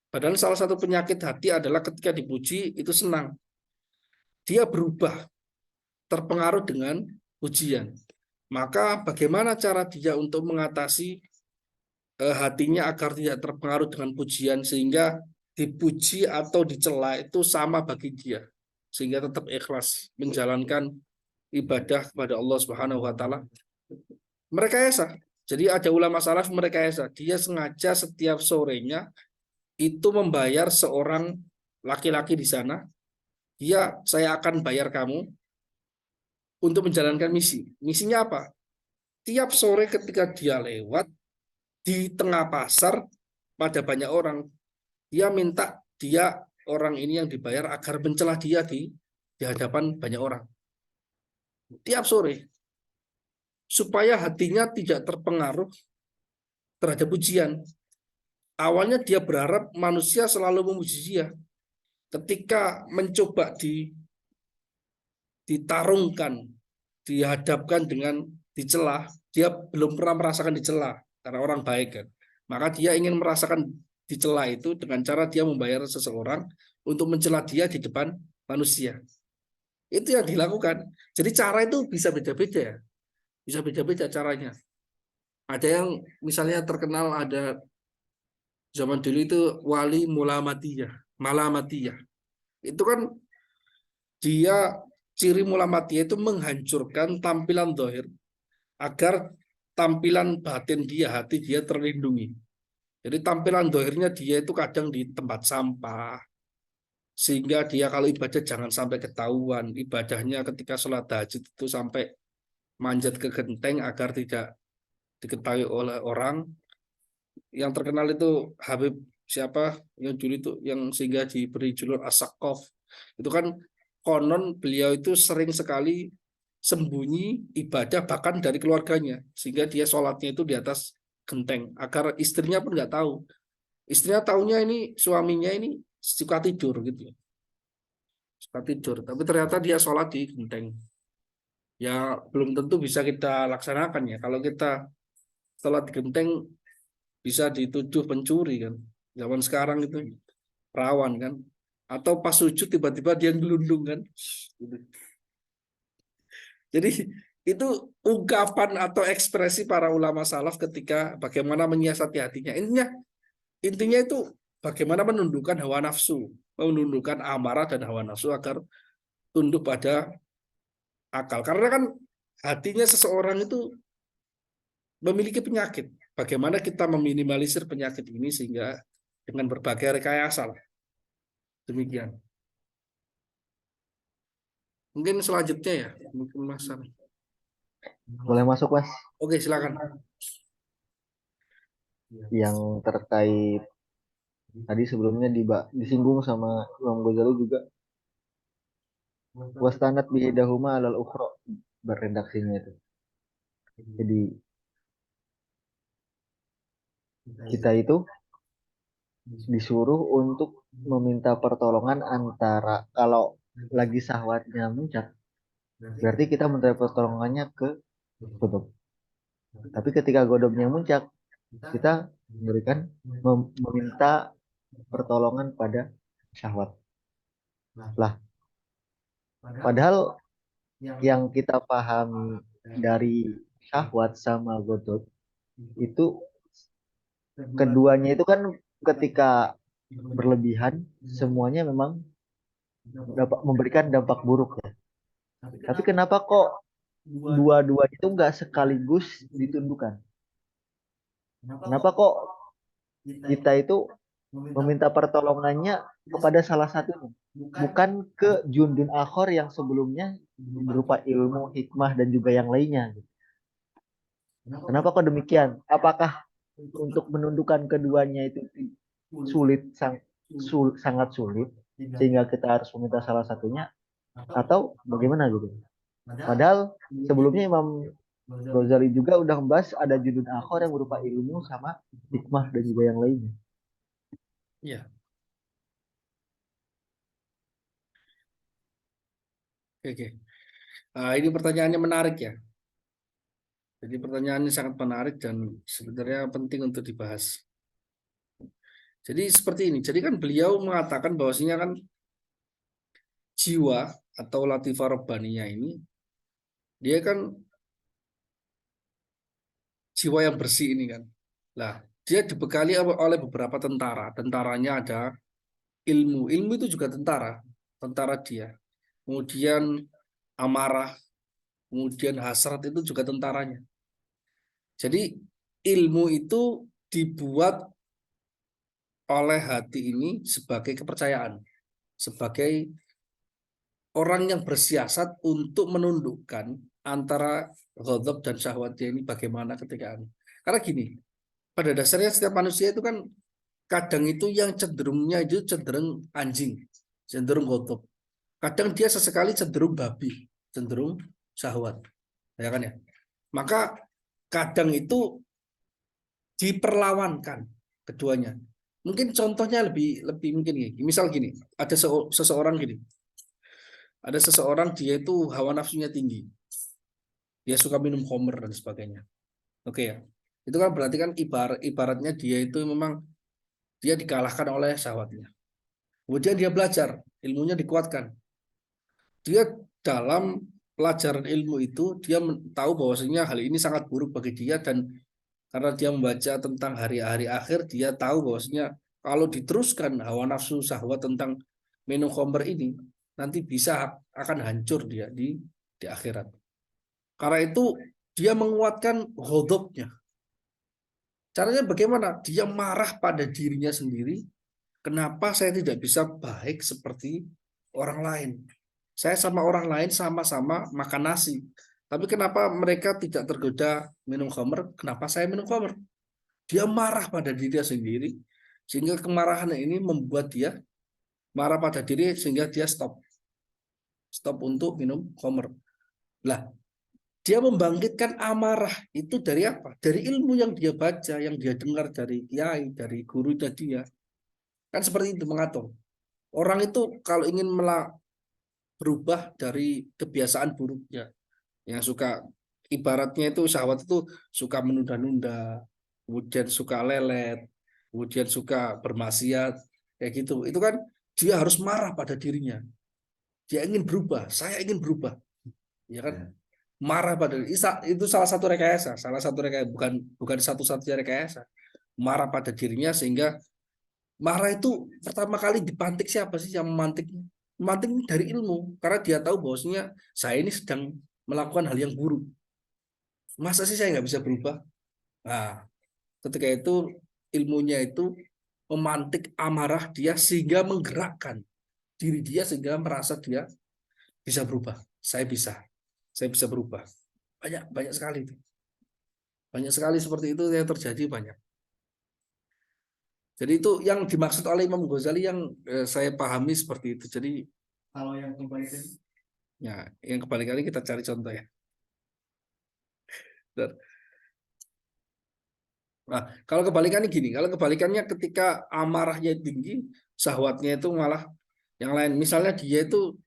[SPEAKER 1] Padahal salah satu penyakit hati adalah ketika dipuji itu senang. Dia berubah, terpengaruh dengan pujian. Maka bagaimana cara dia untuk mengatasi hatinya agar tidak terpengaruh dengan pujian, sehingga dipuji atau dicela itu sama bagi dia, sehingga tetap ikhlas menjalankan ibadah kepada Allah Subhanahu wa taala. Merekayasa. Jadi ada ulama salaf merekayasa. Dia sengaja setiap sorenya itu membayar seorang laki-laki di sana. Saya akan bayar kamu untuk menjalankan misi. Misinya apa? Tiap sore ketika dia lewat di tengah pasar pada banyak orang, dia minta orang ini yang dibayar agar mencela dia di hadapan banyak orang. Tiap sore. Supaya hatinya tidak terpengaruh terhadap pujian. Awalnya dia berharap manusia selalu memuji dia. Ketika mencoba ditarungkan, dihadapkan dengan dicela, dia belum pernah merasakan dicela karena orang baik, kan. Maka dia ingin merasakan dicela itu dengan cara dia membayar seseorang untuk mencela dia di depan manusia. Itu yang dilakukan. Jadi cara itu bisa beda-beda ya. Bisa beda-beda caranya. Ada yang misalnya terkenal, ada zaman dulu itu wali malamatiyah. Itu kan dia ciri malamatiyah itu menghancurkan tampilan zahir agar tampilan batin dia, hati dia terlindungi. Jadi tampilan zahirnya dia itu kadang di tempat sampah, sehingga dia kalau ibadah jangan sampai ketahuan. Ibadahnya ketika sholat tahajud itu sampai manjat ke genteng agar tidak diketahui oleh orang. yang terkenal itu Habib siapa yang dulu itu yang sehingga diberi juluk As-Saqqaf. Itu kan konon beliau itu sering sekali sembunyi ibadah bahkan dari keluarganya, sehingga dia sholatnya itu di atas genteng agar istrinya pun nggak tahu. Istrinya taunya ini suaminya ini suka tidur gitu, suka tidur. Tapi ternyata dia sholat di genteng. Ya belum tentu bisa kita laksanakan ya. Kalau kita sholat di genteng bisa dituduh pencuri kan. Zaman sekarang itu rawan kan. Atau pas sujud tiba-tiba dia gelundung kan. Gitu. Jadi itu ungkapan atau ekspresi para ulama salaf ketika bagaimana menyiasati hatinya. Intinya itu bagaimana menundukkan hawa nafsu, menundukkan amarah dan hawa nafsu agar tunduk pada akal. Karena kan hatinya seseorang itu memiliki penyakit. Bagaimana kita meminimalisir penyakit ini sehingga dengan berbagai rekayasa. Demikian. Mungkin selanjutnya ya, mungkin Mas.
[SPEAKER 2] Boleh masuk, Mas.
[SPEAKER 1] Oke, silakan.
[SPEAKER 2] Yang terkait tadi sebelumnya disinggung sama Imam Ghazali juga, wastanat bihidahuma alal ukhra, beredaksinya itu. Jadi kita itu disuruh untuk meminta pertolongan antara kalau lagi syahwatnya muncak, berarti kita minta pertolongannya ke godop. Tapi ketika godopnya muncak, kita meminta pertolongan pada syahwat. Lah, padahal yang kita pahami dari syahwat sama godop itu keduanya itu kan ketika berlebihan semuanya memang dapat memberikan dampak buruk ya. Tapi kenapa kok dua-duanya itu nggak sekaligus ditundukkan? Kenapa kok kita itu meminta pertolongannya kepada salah satunya, bukan ke jundun akhor yang sebelumnya berupa ilmu, hikmah dan juga yang lainnya? Kenapa kok demikian? Apakah untuk menundukkan keduanya itu sangat sulit sehingga kita harus meminta salah satunya, atau bagaimana gitu? Padahal sebelumnya Imam Ghazali juga udah membahas ada judul akhor yang berupa ilmu sama hikmah dan juga yang lainnya.
[SPEAKER 1] Iya. Oke. Ini pertanyaannya menarik ya. Jadi pertanyaannya sangat menarik dan sebenarnya penting untuk dibahas. Jadi seperti ini. Jadi kan beliau mengatakan bahwasanya kan jiwa atau latifah robbaniyah ini dia kan jiwa yang bersih ini kan. Nah, dia dibekali oleh beberapa tentara. Tentaranya ada ilmu. Ilmu itu juga tentara. Tentara dia. Kemudian amarah, kemudian hasrat itu juga tentaranya. Jadi ilmu itu dibuat oleh hati ini sebagai kepercayaan, sebagai orang yang bersiasat untuk menundukkan antara ghadab dan syahwatnya ini bagaimana ketika karena gini, pada dasarnya setiap manusia itu kan kadang itu yang cenderungnya itu cenderung anjing, cenderung ghadab. Kadang dia sesekali cenderung babi, cenderung syahwat. Ya kan ya? Maka kadang itu diperlawankan keduanya. Mungkin contohnya lebih mungkin gini. Misal gini, ada seseorang gini. Ada seseorang dia itu hawa nafsunya tinggi. Dia suka minum khamr dan sebagainya. Oke ya. Itu kan berarti kan ibaratnya dia itu memang dia dikalahkan oleh syahwatnya. Kemudian dia belajar, ilmunya dikuatkan. Dia dalam pelajaran ilmu itu dia tahu bahwasanya hal ini sangat buruk bagi dia, dan karena dia membaca tentang hari-hari akhir, dia tahu bahwasanya kalau diteruskan hawa nafsu syahwat tentang minum khamr ini nanti bisa akan hancur dia di akhirat. Karena itu dia menguatkan ghadabnya. Caranya bagaimana? Dia marah pada dirinya sendiri. Kenapa saya tidak bisa baik seperti orang lain? Saya sama orang lain sama-sama makan nasi. Tapi kenapa mereka tidak tergoda minum khamr? Kenapa saya minum khamr? Dia marah pada dirinya sendiri, sehingga kemarahan ini membuat dia marah pada diri sehingga dia stop untuk minum khamr. Lah, dia membangkitkan amarah itu dari apa? Dari ilmu yang dia baca, yang dia dengar dari kiai, dari guru dia. Kan seperti itu mengatur. Orang itu kalau ingin berubah dari kebiasaan buruknya, yang suka ibaratnya itu syahwat itu suka menunda-nunda, kemudian suka lelet, kemudian suka bermaksiat, kayak gitu. Itu kan dia harus marah pada dirinya. Dia ingin berubah, saya ingin berubah. Ya kan? Marah pada itu salah satu rekayasa, bukan satu-satunya rekayasa. Marah pada dirinya sehingga marah itu pertama kali dipantik siapa sih yang memantiknya? Memantik dari ilmu, karena dia tahu bahwasanya saya ini sedang melakukan hal yang buruk. Masa sih saya nggak bisa berubah? Nah, ketika itu ilmunya itu memantik amarah dia sehingga menggerakkan diri dia sehingga merasa dia bisa berubah. Saya bisa berubah. Banyak sekali itu. Banyak sekali seperti itu yang terjadi banyak. Jadi itu yang dimaksud oleh Imam Ghazali yang saya pahami seperti itu. Jadi
[SPEAKER 2] Kalau yang kebaikan,
[SPEAKER 1] ya, yang kebalikannya kita cari contoh ya. Nah, kalau kebalikannya gini, kalau kebalikannya ketika amarahnya tinggi, syahwatnya itu malah yang lain. Misalnya dia itu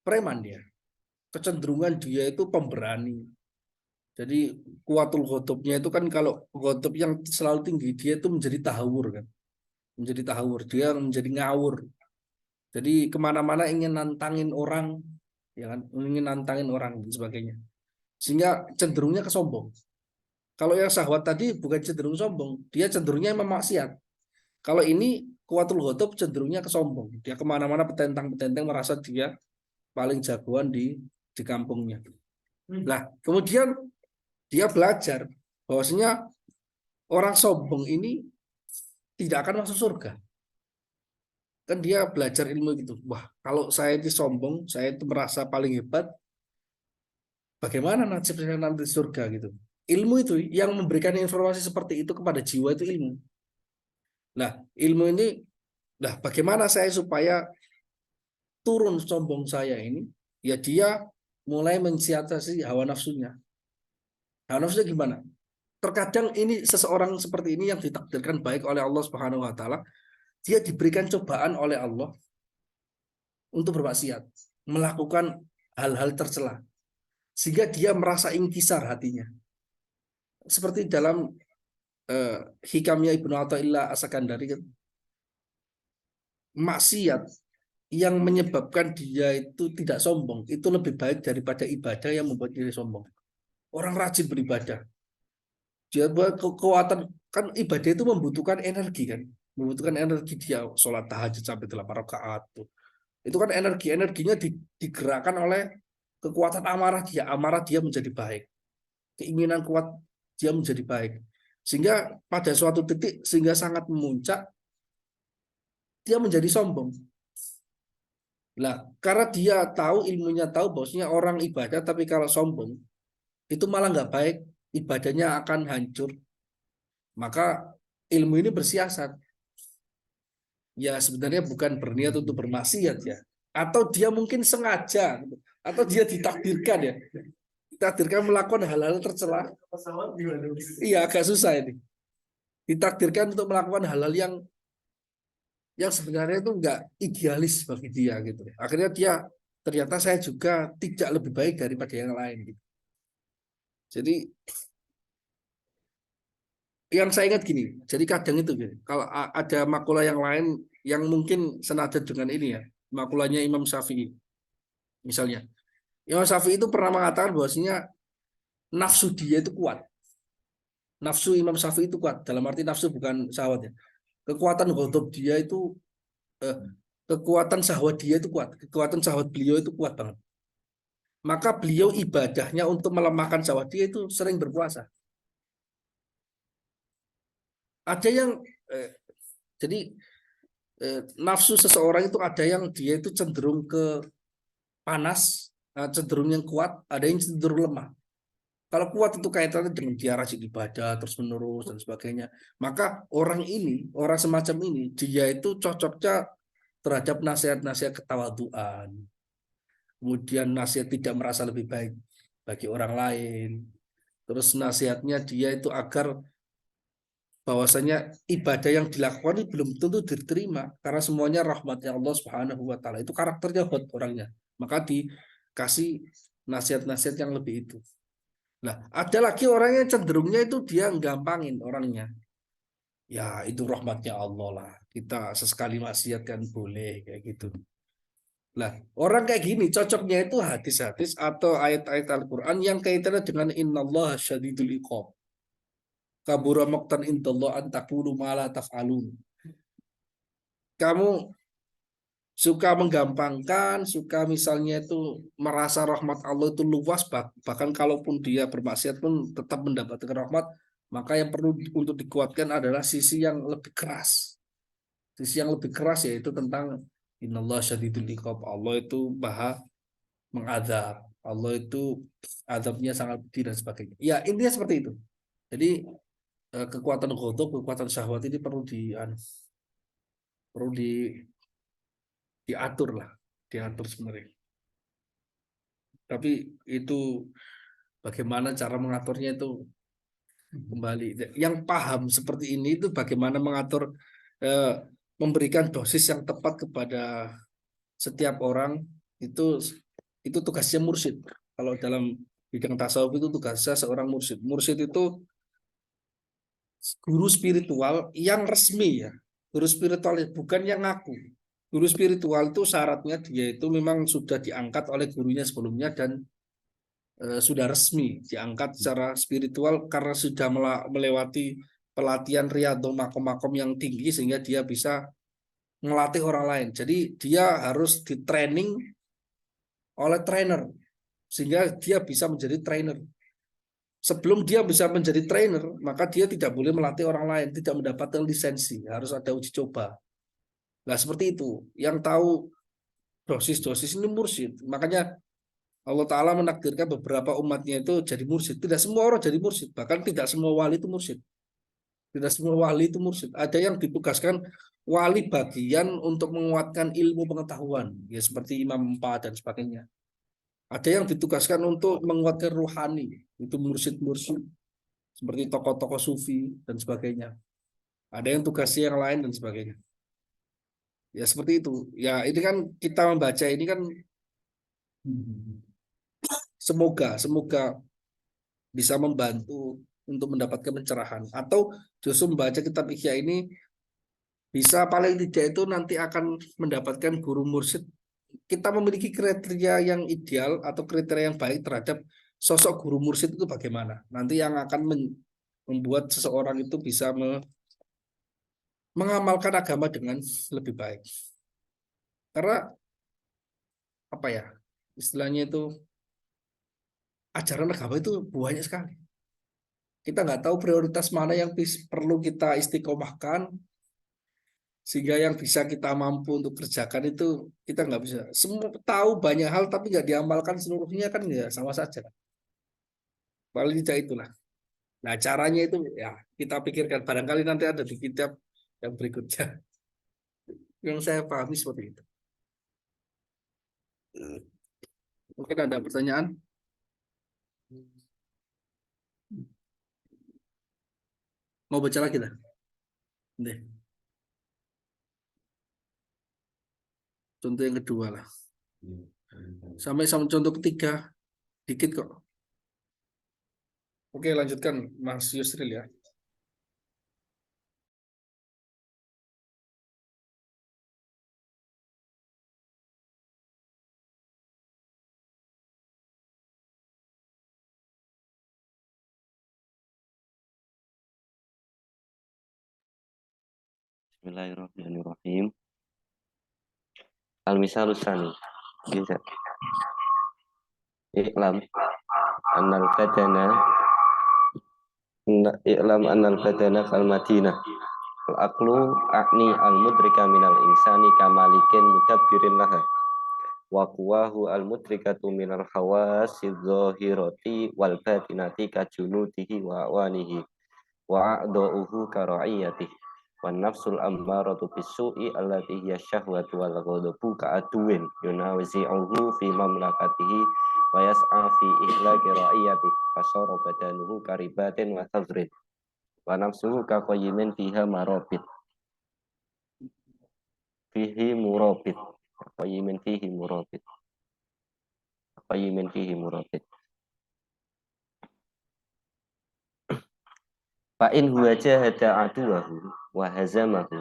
[SPEAKER 1] preman dia, kecenderungan dia itu pemberani. Jadi kuatul ghadabnya itu kan kalau ghadab yang selalu tinggi dia itu menjadi tahawur kan, menjadi tahawur, dia menjadi ngawur. Jadi kemana-mana ingin nantangin orang, ya kan, ingin nantangin orang dan sebagainya. Sehingga cenderungnya ke sombong. Kalau yang syahwat tadi bukan cenderung sombong, dia cenderungnya memang maksiat. Kalau ini kuatul ghadab cenderungnya ke sombong. Dia kemana-mana petentang-petenteng merasa dia paling jagoan di kampungnya. Nah, kemudian dia belajar bahwasanya orang sombong ini tidak akan masuk surga. Kan dia belajar ilmu gitu. Wah, kalau saya itu sombong, saya itu merasa paling hebat, bagaimana nasib saya nanti surga gitu. Ilmu itu yang memberikan informasi seperti itu kepada jiwa itu ilmu. Nah, ilmu ini, nah bagaimana saya supaya turun sombong saya ini? Ya dia mulai mensiasati hawa nafsunya. Hawa nafsunya gimana? Terkadang ini seseorang seperti ini yang ditakdirkan baik oleh Allah Subhanahu wa taala, dia diberikan cobaan oleh Allah untuk bermaksiat, melakukan hal-hal tercela, sehingga dia merasa ingkisar hatinya. Seperti dalam hikamnya Ibnu Athaillah As-Sakandari, maksiat yang menyebabkan dia itu tidak sombong itu lebih baik daripada ibadah yang membuat diri sombong. Orang rajin beribadah, dia buat kekuatan, kan ibadah itu membutuhkan energi kan, membutuhkan energi, dia sholat tahajud sampai 8 rakaat tuh. Itu kan energinya digerakkan oleh kekuatan amarah dia menjadi baik, keinginan kuat dia menjadi baik, sehingga pada suatu titik sehingga sangat memuncak dia menjadi sombong. Nah, karena dia tahu, ilmunya tahu bahwasanya orang ibadah tapi kalau sombong itu malah nggak baik, ibadahnya akan hancur. Maka ilmu ini bersiasat. Ya sebenarnya bukan berniat untuk bermaksiat ya, atau dia mungkin sengaja, atau dia ditakdirkan ya, ditakdirkan melakukan hal-hal tercela. Iya agak susah ini. Ditakdirkan untuk melakukan hal-hal yang sebenarnya itu nggak idealis bagi dia gitu. Akhirnya dia ternyata saya juga tidak lebih baik daripada yang lain gitu. Jadi yang saya ingat gini, jadi kadang itu gini, kalau ada makalah yang lain yang mungkin senada dengan ini ya, makulahnya Imam Syafi'i misalnya. Imam Syafi'i itu pernah mengatakan bahwasanya nafsu dia itu kuat. Nafsu Imam Syafi'i itu kuat, dalam arti nafsu bukan syahwat ya. Kekuatan ghadab dia itu kekuatan syahwat dia itu kuat, kekuatan syahwat beliau itu kuat banget. Maka beliau ibadahnya untuk melemahkan syahwat dia itu sering berpuasa. Ada yang jadi nafsu seseorang itu ada yang dia itu cenderung ke panas, cenderung yang kuat, ada yang cenderung lemah. Kalau kuat itu kaitannya dengan dia rajin ibadah terus menerus dan sebagainya. Maka orang semacam ini, dia itu cocoknya terhadap nasihat-nasihat ketawaduan. Kemudian nasihat tidak merasa lebih baik bagi orang lain. Terus nasihatnya dia itu agar bahwasanya ibadah yang dilakukan ini belum tentu diterima karena semuanya rahmatnya Allah Subhanahu wa taala. Itu karakternya hot orangnya. Maka dikasih nasihat-nasihat yang lebih itu. Nah, ada lagi orang yang cenderungnya itu dia gampangin orangnya. Ya, itu rahmatnya Allah lah. Kita sesekali maksiat kan boleh kayak gitu. Nah, orang kayak gini cocoknya itu hadis-hadis atau ayat-ayat Al-Qur'an yang kaitannya dengan innallaha syadidul iqab. Kabura maqtan indallah an taqulu ma la taf'alun. Kamu suka menggampangkan, suka misalnya itu merasa rahmat Allah itu luas, bahkan kalaupun dia bermaksiat pun tetap mendapatkan rahmat, maka yang perlu untuk dikuatkan adalah sisi yang lebih keras. Sisi yang lebih keras yaitu tentang innallaha syadidul iqab. Allah itu maha mengadab. Allah itu adabnya sangat pedih dan sebagainya. Ya, intinya seperti itu. Jadi kekuatan ghadab, kekuatan syahwat ini perlu diatur lah, diatur sebenarnya. Tapi itu bagaimana cara mengaturnya itu kembali. Yang paham seperti ini itu bagaimana mengatur, memberikan dosis yang tepat kepada setiap orang itu tugasnya mursyid. Kalau dalam bidang tasawuf itu tugasnya seorang mursyid. Mursyid itu guru spiritual yang resmi ya. Guru spiritual bukan yang ngaku. Guru spiritual itu syaratnya dia itu memang sudah diangkat oleh gurunya sebelumnya dan sudah resmi diangkat secara spiritual karena sudah melewati pelatihan riyadhah makom-makom yang tinggi sehingga dia bisa melatih orang lain. Jadi dia harus di training oleh trainer sehingga dia bisa menjadi trainer. Sebelum dia bisa menjadi trainer, maka dia tidak boleh melatih orang lain, tidak mendapatkan lisensi, harus ada uji coba. Nah, seperti itu. Yang tahu dosis-dosis ini mursyid. Makanya Allah Ta'ala menakdirkan beberapa umatnya itu jadi mursyid. Tidak semua orang jadi mursyid. Bahkan tidak semua wali itu mursyid. Tidak semua wali itu mursyid. Ada yang ditugaskan wali bagian untuk menguatkan ilmu pengetahuan. Ya seperti Imam Empat dan sebagainya. Ada yang ditugaskan untuk menguatkan ruhani. Itu mursyid-mursyid. Seperti tokoh-tokoh sufi dan sebagainya. Ada yang tugasnya yang lain dan sebagainya. Ya seperti itu. Ya ini kan kita membaca ini kan semoga bisa membantu untuk mendapatkan pencerahan. Atau justru membaca kitab Ihya ini bisa paling tidak itu nanti akan mendapatkan guru mursyid. Kita memiliki kriteria yang ideal atau kriteria yang baik terhadap sosok guru mursyid itu bagaimana. Nanti yang akan membuat seseorang itu bisa mengamalkan agama dengan lebih baik. Karena apa ya, istilahnya itu ajaran agama itu banyak sekali. Kita nggak tahu prioritas mana yang perlu kita istiqomahkan, sehingga yang bisa kita mampu untuk kerjakan itu kita nggak bisa. Semua tahu banyak hal tapi nggak diamalkan seluruhnya kan ya sama saja. Paling tidak itulah. Nah caranya itu ya kita pikirkan. Barangkali nanti ada di kitab yang berikutnya. Yang saya pahami seperti itu. Mungkin ada pertanyaan? Mau baca lagi lah? Nih. Contoh yang kedua lah. Sampai contoh ketiga. Dikit kok. Oke lanjutkan Mas Yusril ya.
[SPEAKER 3] Bismillahirrahmanirrahim. Al-misalus tsani. Bisa. I'lam annal badana kal madinah. Al-aqlu a'ni al-mudrika minal insani kamalikin mudabbirin laha. wa quwahu al-mutrikatu minal hawasi dzahirati wal batinati kajunutihi wa awanihi wa a'dha'uhu kara'iyatihi wan nafsul ammaratu bisu'i allati hiya syahwatu wal ghadabu ka'aduin yunawizi'uhu fi mamlakatihi wa yas'a fi ihlaki ra'iyatihi fasara badanuhu karibatin wa thazrin wa nafsuhu kaqayyimin fiha marabit fihi murabit qayyimin fihi murabit qayyimin fihi murabit fa in huwa jahada aduwahu wa hazamahu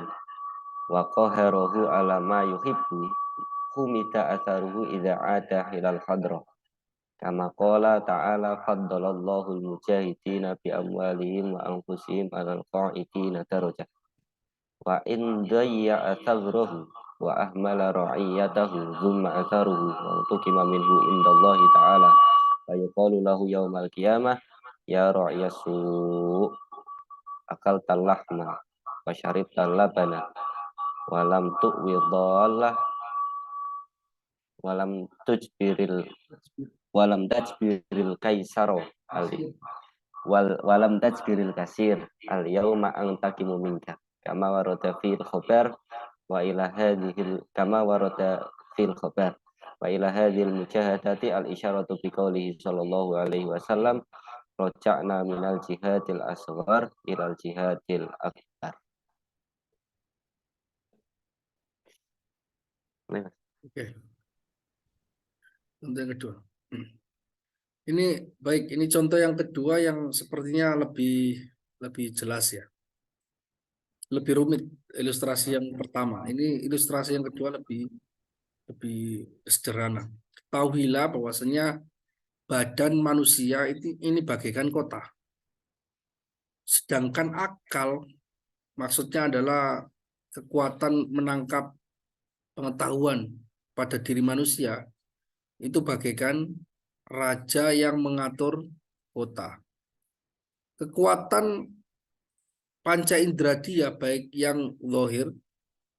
[SPEAKER 3] wa qaharahu ala ma yuhibbu humida atharuhu idza ada hilal hadra kama qala ta'ala faddalallahu al-mujahidina bi amwalihim wa anfusihim 'alal qa'idina darajah wa in dayya atharahu wa ahmala ra'iyatahu thumma atharuhu wa tuqima minhu indallahi ta'ala fa yuqalu lahu yaumal qiyamah ya ra'iyasu akal talahma wa syarib talabana walam tu'widallah walam tajbiril kaisaro walam tajbiril kasir al yauma antakimu minka kama warada fil khabar wa ila hadhil kama warada fil khabar wa ila hadhil mujahadati al isyaratu bi qoulihi sallallahu alaihi wasallam roja'na minal jihadil asghar ilal jihadil akbar.
[SPEAKER 1] Oke. Contoh yang kedua. Ini baik, ini contoh yang kedua yang sepertinya lebih jelas ya. Lebih rumit ilustrasi yang pertama. Ini ilustrasi yang kedua lebih sederhana. Ketahuilah bahwasanya badan manusia ini bagaikan kota. Sedangkan akal maksudnya adalah kekuatan menangkap pengetahuan pada diri manusia itu bagaikan raja yang mengatur kota. Kekuatan panca indera dia baik yang zahir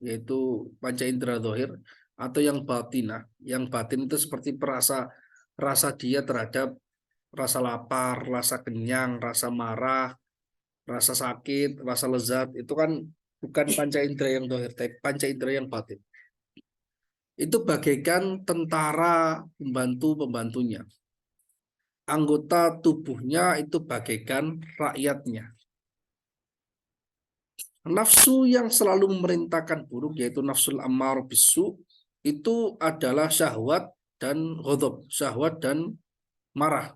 [SPEAKER 1] yaitu panca indera zahir atau yang batinah. Yang batin itu seperti rasa dia terhadap rasa lapar, rasa kenyang, rasa marah, rasa sakit, rasa lezat, itu kan bukan panca indera yang zahir, tapi panca indera yang batin. Itu bagaikan tentara pembantu-pembantunya. Anggota tubuhnya itu bagaikan rakyatnya. Nafsu yang selalu memerintahkan buruk, yaitu nafsul ammar bisu, itu adalah syahwat dan ghadab, syahwat dan marah.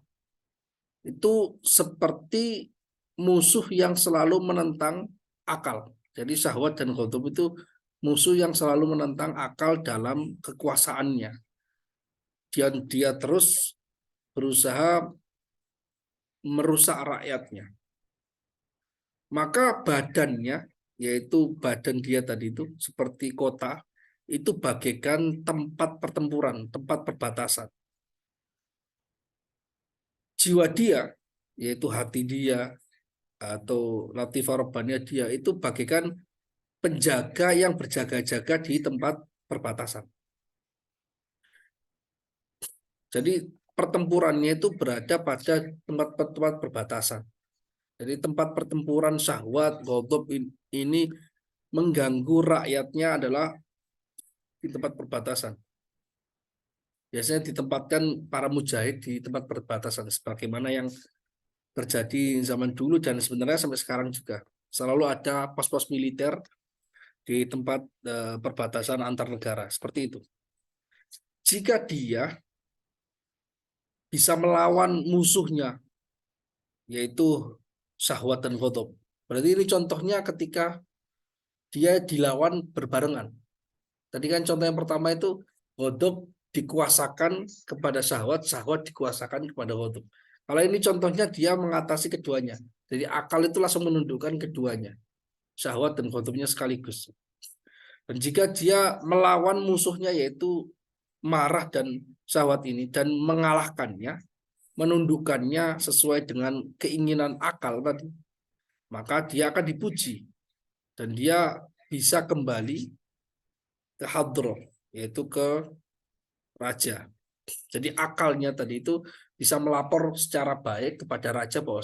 [SPEAKER 1] Itu seperti musuh yang selalu menentang akal. Jadi syahwat dan ghadab itu musuh yang selalu menentang akal dalam kekuasaannya. Dia terus berusaha merusak rakyatnya. Maka badannya, yaitu badan dia tadi itu seperti kota, itu bagaikan tempat pertempuran, tempat perbatasan. Jiwa dia, yaitu hati dia atau latifah robbaniyah dia, itu bagaikan penjaga yang berjaga-jaga di tempat perbatasan. Jadi pertempurannya itu berada pada tempat-tempat perbatasan. Jadi tempat pertempuran syahwat, ghadab ini mengganggu rakyatnya adalah di tempat perbatasan. Biasanya ditempatkan para mujahid di tempat perbatasan, sebagaimana yang terjadi zaman dulu dan sebenarnya sampai sekarang juga. Selalu ada pos-pos militer di tempat perbatasan antar negara, seperti itu. Jika dia bisa melawan musuhnya, yaitu syahwat dan ghadab. Berarti ini contohnya ketika dia dilawan berbarengan. Tadi kan contoh yang pertama itu ghadab dikuasakan kepada syahwat, syahwat dikuasakan kepada ghadab. Kalau ini contohnya dia mengatasi keduanya. Jadi akal itu langsung menundukkan keduanya. Syahwat dan ghadabnya sekaligus. Dan jika dia melawan musuhnya yaitu marah dan syahwat ini dan mengalahkannya, menundukkannya sesuai dengan keinginan akal tadi, maka dia akan dipuji dan dia bisa kembali ke hadroh, yaitu ke raja. Jadi akalnya tadi itu bisa melapor secara baik kepada raja bahwa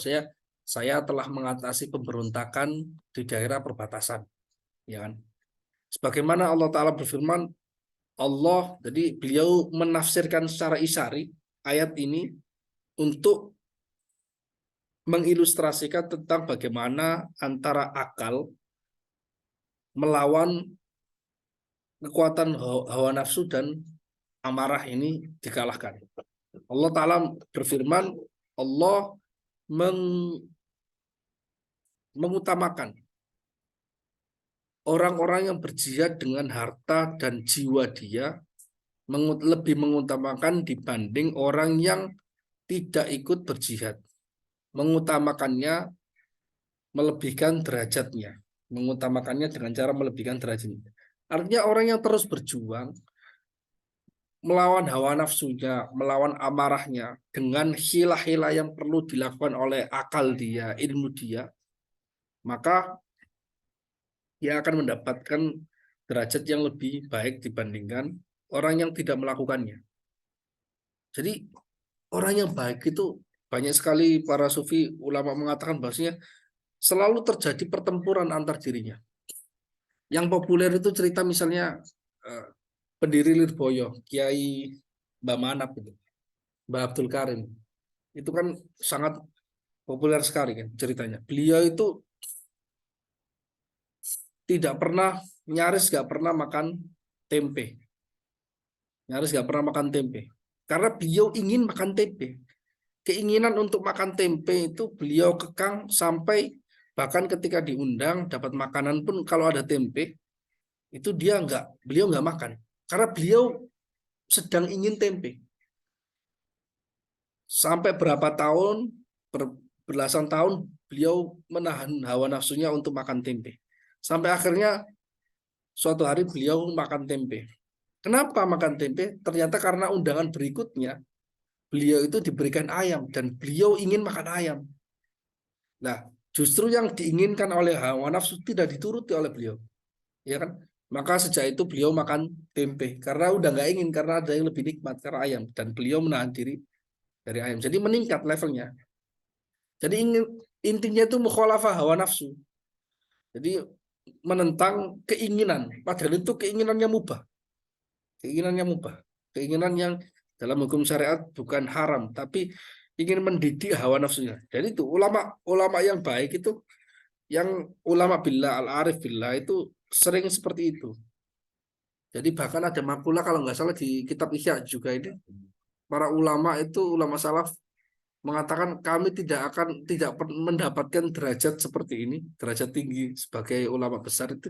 [SPEAKER 1] saya telah mengatasi pemberontakan di daerah perbatasan, ya kan? Sebagaimana Allah Ta'ala berfirman, jadi beliau menafsirkan secara isyari ayat ini untuk mengilustrasikan tentang bagaimana antara akal melawan kekuatan hawa nafsu dan amarah ini dikalahkan. Allah Ta'ala berfirman, Allah mengutamakan orang-orang yang berjihad dengan harta dan jiwa dia, lebih mengutamakan dibanding orang yang tidak ikut berjihad. Mengutamakannya, melebihkan derajatnya. Mengutamakannya dengan cara melebihkan derajatnya. Artinya orang yang terus berjuang, melawan hawa nafsunya, melawan amarahnya, dengan hilah-hilah yang perlu dilakukan oleh akal dia, ilmu dia, maka dia akan mendapatkan derajat yang lebih baik dibandingkan orang yang tidak melakukannya. Jadi orang yang baik itu banyak sekali para sufi ulama mengatakan bahwasanya selalu terjadi pertempuran antar dirinya. Yang populer itu cerita misalnya pendiri Lirboyo, Kiai Mbah Manap itu, Mbah Abdul Karim. Itu kan sangat populer sekali kan ceritanya. Beliau itu nyaris gak pernah makan tempe. Nyaris gak pernah makan tempe. Karena beliau ingin makan tempe. Keinginan untuk makan tempe itu beliau kekang sampai bahkan ketika diundang dapat makanan pun kalau ada tempe itu beliau nggak makan karena beliau sedang ingin tempe. Sampai berapa tahun, belasan tahun beliau menahan hawa nafsunya untuk makan tempe. Sampai akhirnya suatu hari beliau makan tempe. Kenapa makan tempe? Ternyata karena undangan berikutnya beliau itu diberikan ayam dan beliau ingin makan ayam. Nah, justru yang diinginkan oleh hawa nafsu tidak dituruti oleh beliau. Ya kan? Maka sejak itu beliau makan tempe karena udah nggak ingin karena ada yang lebih nikmat karena ayam dan beliau menahan diri dari ayam. Jadi meningkat levelnya. Jadi intinya itu mukhalafah hawa nafsu. Jadi menentang keinginan, padahal itu keinginannya mubah. Keinginannya mubah. Keinginan yang dalam hukum syariat bukan haram, tapi ingin mendidik hawa nafsunya. Jadi itu ulama yang baik itu, yang ulama billah, al-arif billah itu sering seperti itu. Jadi bahkan ada makalah kalau nggak salah di kitab Ihya juga ini, para ulama itu, ulama salaf mengatakan kami tidak mendapatkan derajat seperti ini, derajat tinggi sebagai ulama besar itu,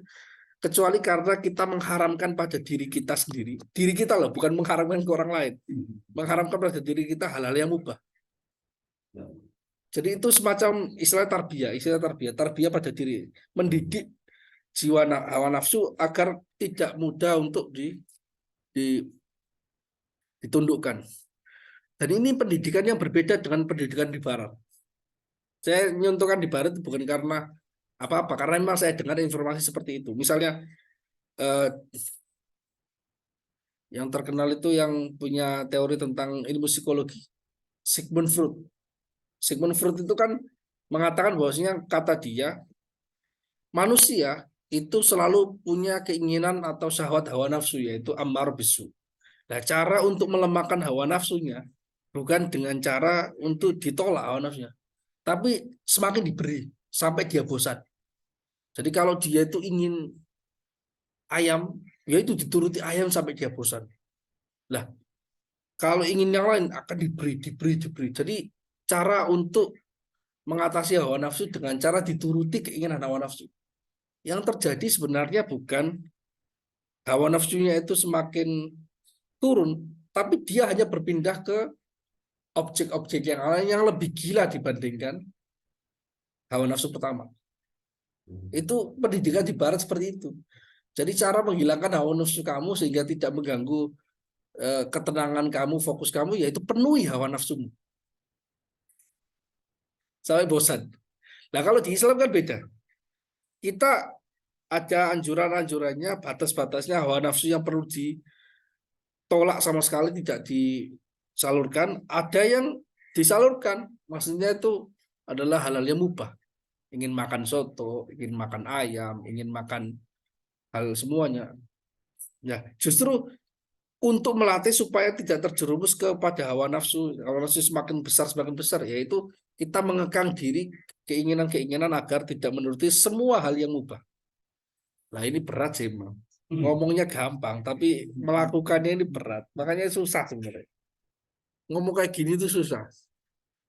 [SPEAKER 1] kecuali karena kita mengharamkan pada diri kita sendiri. Diri kita loh, bukan mengharamkan ke orang lain. Mengharamkan pada diri kita hal-hal yang mubah. Jadi itu semacam istilah tarbiyah pada diri, mendidik jiwa hawa nafsu agar tidak mudah untuk ditundukkan. Dan ini pendidikan yang berbeda dengan pendidikan di barat. Saya nyontohkan di barat bukan karena apa-apa, karena memang saya dengar informasi seperti itu. Misalnya yang terkenal itu yang punya teori tentang ilmu psikologi, Sigmund Freud. Sigmund Freud itu kan mengatakan bahwasanya kata dia, manusia itu selalu punya keinginan atau syahwat hawa nafsu, yaitu ammar bisu. Nah, cara untuk melemahkan hawa nafsunya bukan dengan cara untuk ditolak hawa nafsunya, tapi semakin diberi sampai dia bosan. Jadi kalau dia itu ingin ayam, ya itu dituruti ayam sampai dia bosan. Lah, kalau ingin yang lain akan diberi. Jadi cara untuk mengatasi hawa nafsu dengan cara dituruti keinginan hawa nafsu. Yang terjadi sebenarnya bukan hawa nafsunya itu semakin turun, tapi dia hanya berpindah ke objek-objek yang lain yang lebih gila dibandingkan hawa nafsu pertama. Itu pendidikan di barat seperti itu. Jadi cara menghilangkan hawa nafsu kamu sehingga tidak mengganggu ketenangan kamu, fokus kamu, yaitu penuhi hawa nafsumu sampai bosan. Nah, kalau di Islam kan beda. Kita ada anjuran-anjurannya, batas-batasnya hawa nafsu yang perlu ditolak sama sekali, tidak disalurkan, ada yang disalurkan. Maksudnya itu adalah hal-hal yang mubah. Ingin makan soto, ingin makan ayam, ingin makan hal semuanya. Ya, justru untuk melatih supaya tidak terjerumus kepada hawa nafsu semakin besar, yaitu kita mengekang diri keinginan-keinginan agar tidak menuruti semua hal yang mubah. Nah ini berat sih, Mam. Ngomongnya gampang, tapi melakukannya ini berat. Makanya susah sebenarnya. Ngomong kayak gini itu susah.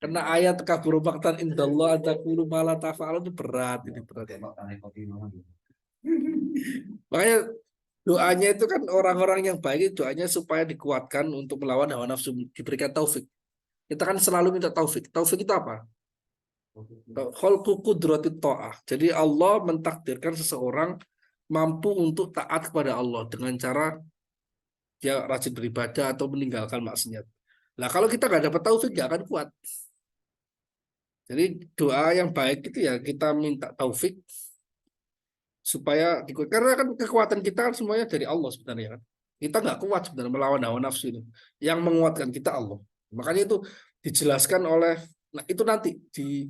[SPEAKER 1] Karena ayat kabur maktan indallah ataqulu ma la taf'alun itu berat, ini berat. Makanya doanya itu kan orang-orang yang baik, doanya supaya dikuatkan untuk melawan hawa nafsu, diberikan taufik. Kita kan selalu minta taufik. Taufik itu apa? Khalqu qudrati ta'ah. Jadi Allah mentakdirkan seseorang mampu untuk taat kepada Allah dengan cara dia rajin beribadah atau meninggalkan maksiat. Nah, kalau kita nggak dapat taufik, nggak akan kuat. Jadi doa yang baik itu ya kita minta taufik supaya dikuat. Karena kan kekuatan kita kan semuanya dari Allah sebenarnya kan. Kita nggak kuat sebenarnya melawan hawa nafsu itu. Yang menguatkan kita Allah. Makanya itu dijelaskan oleh, nah itu nanti di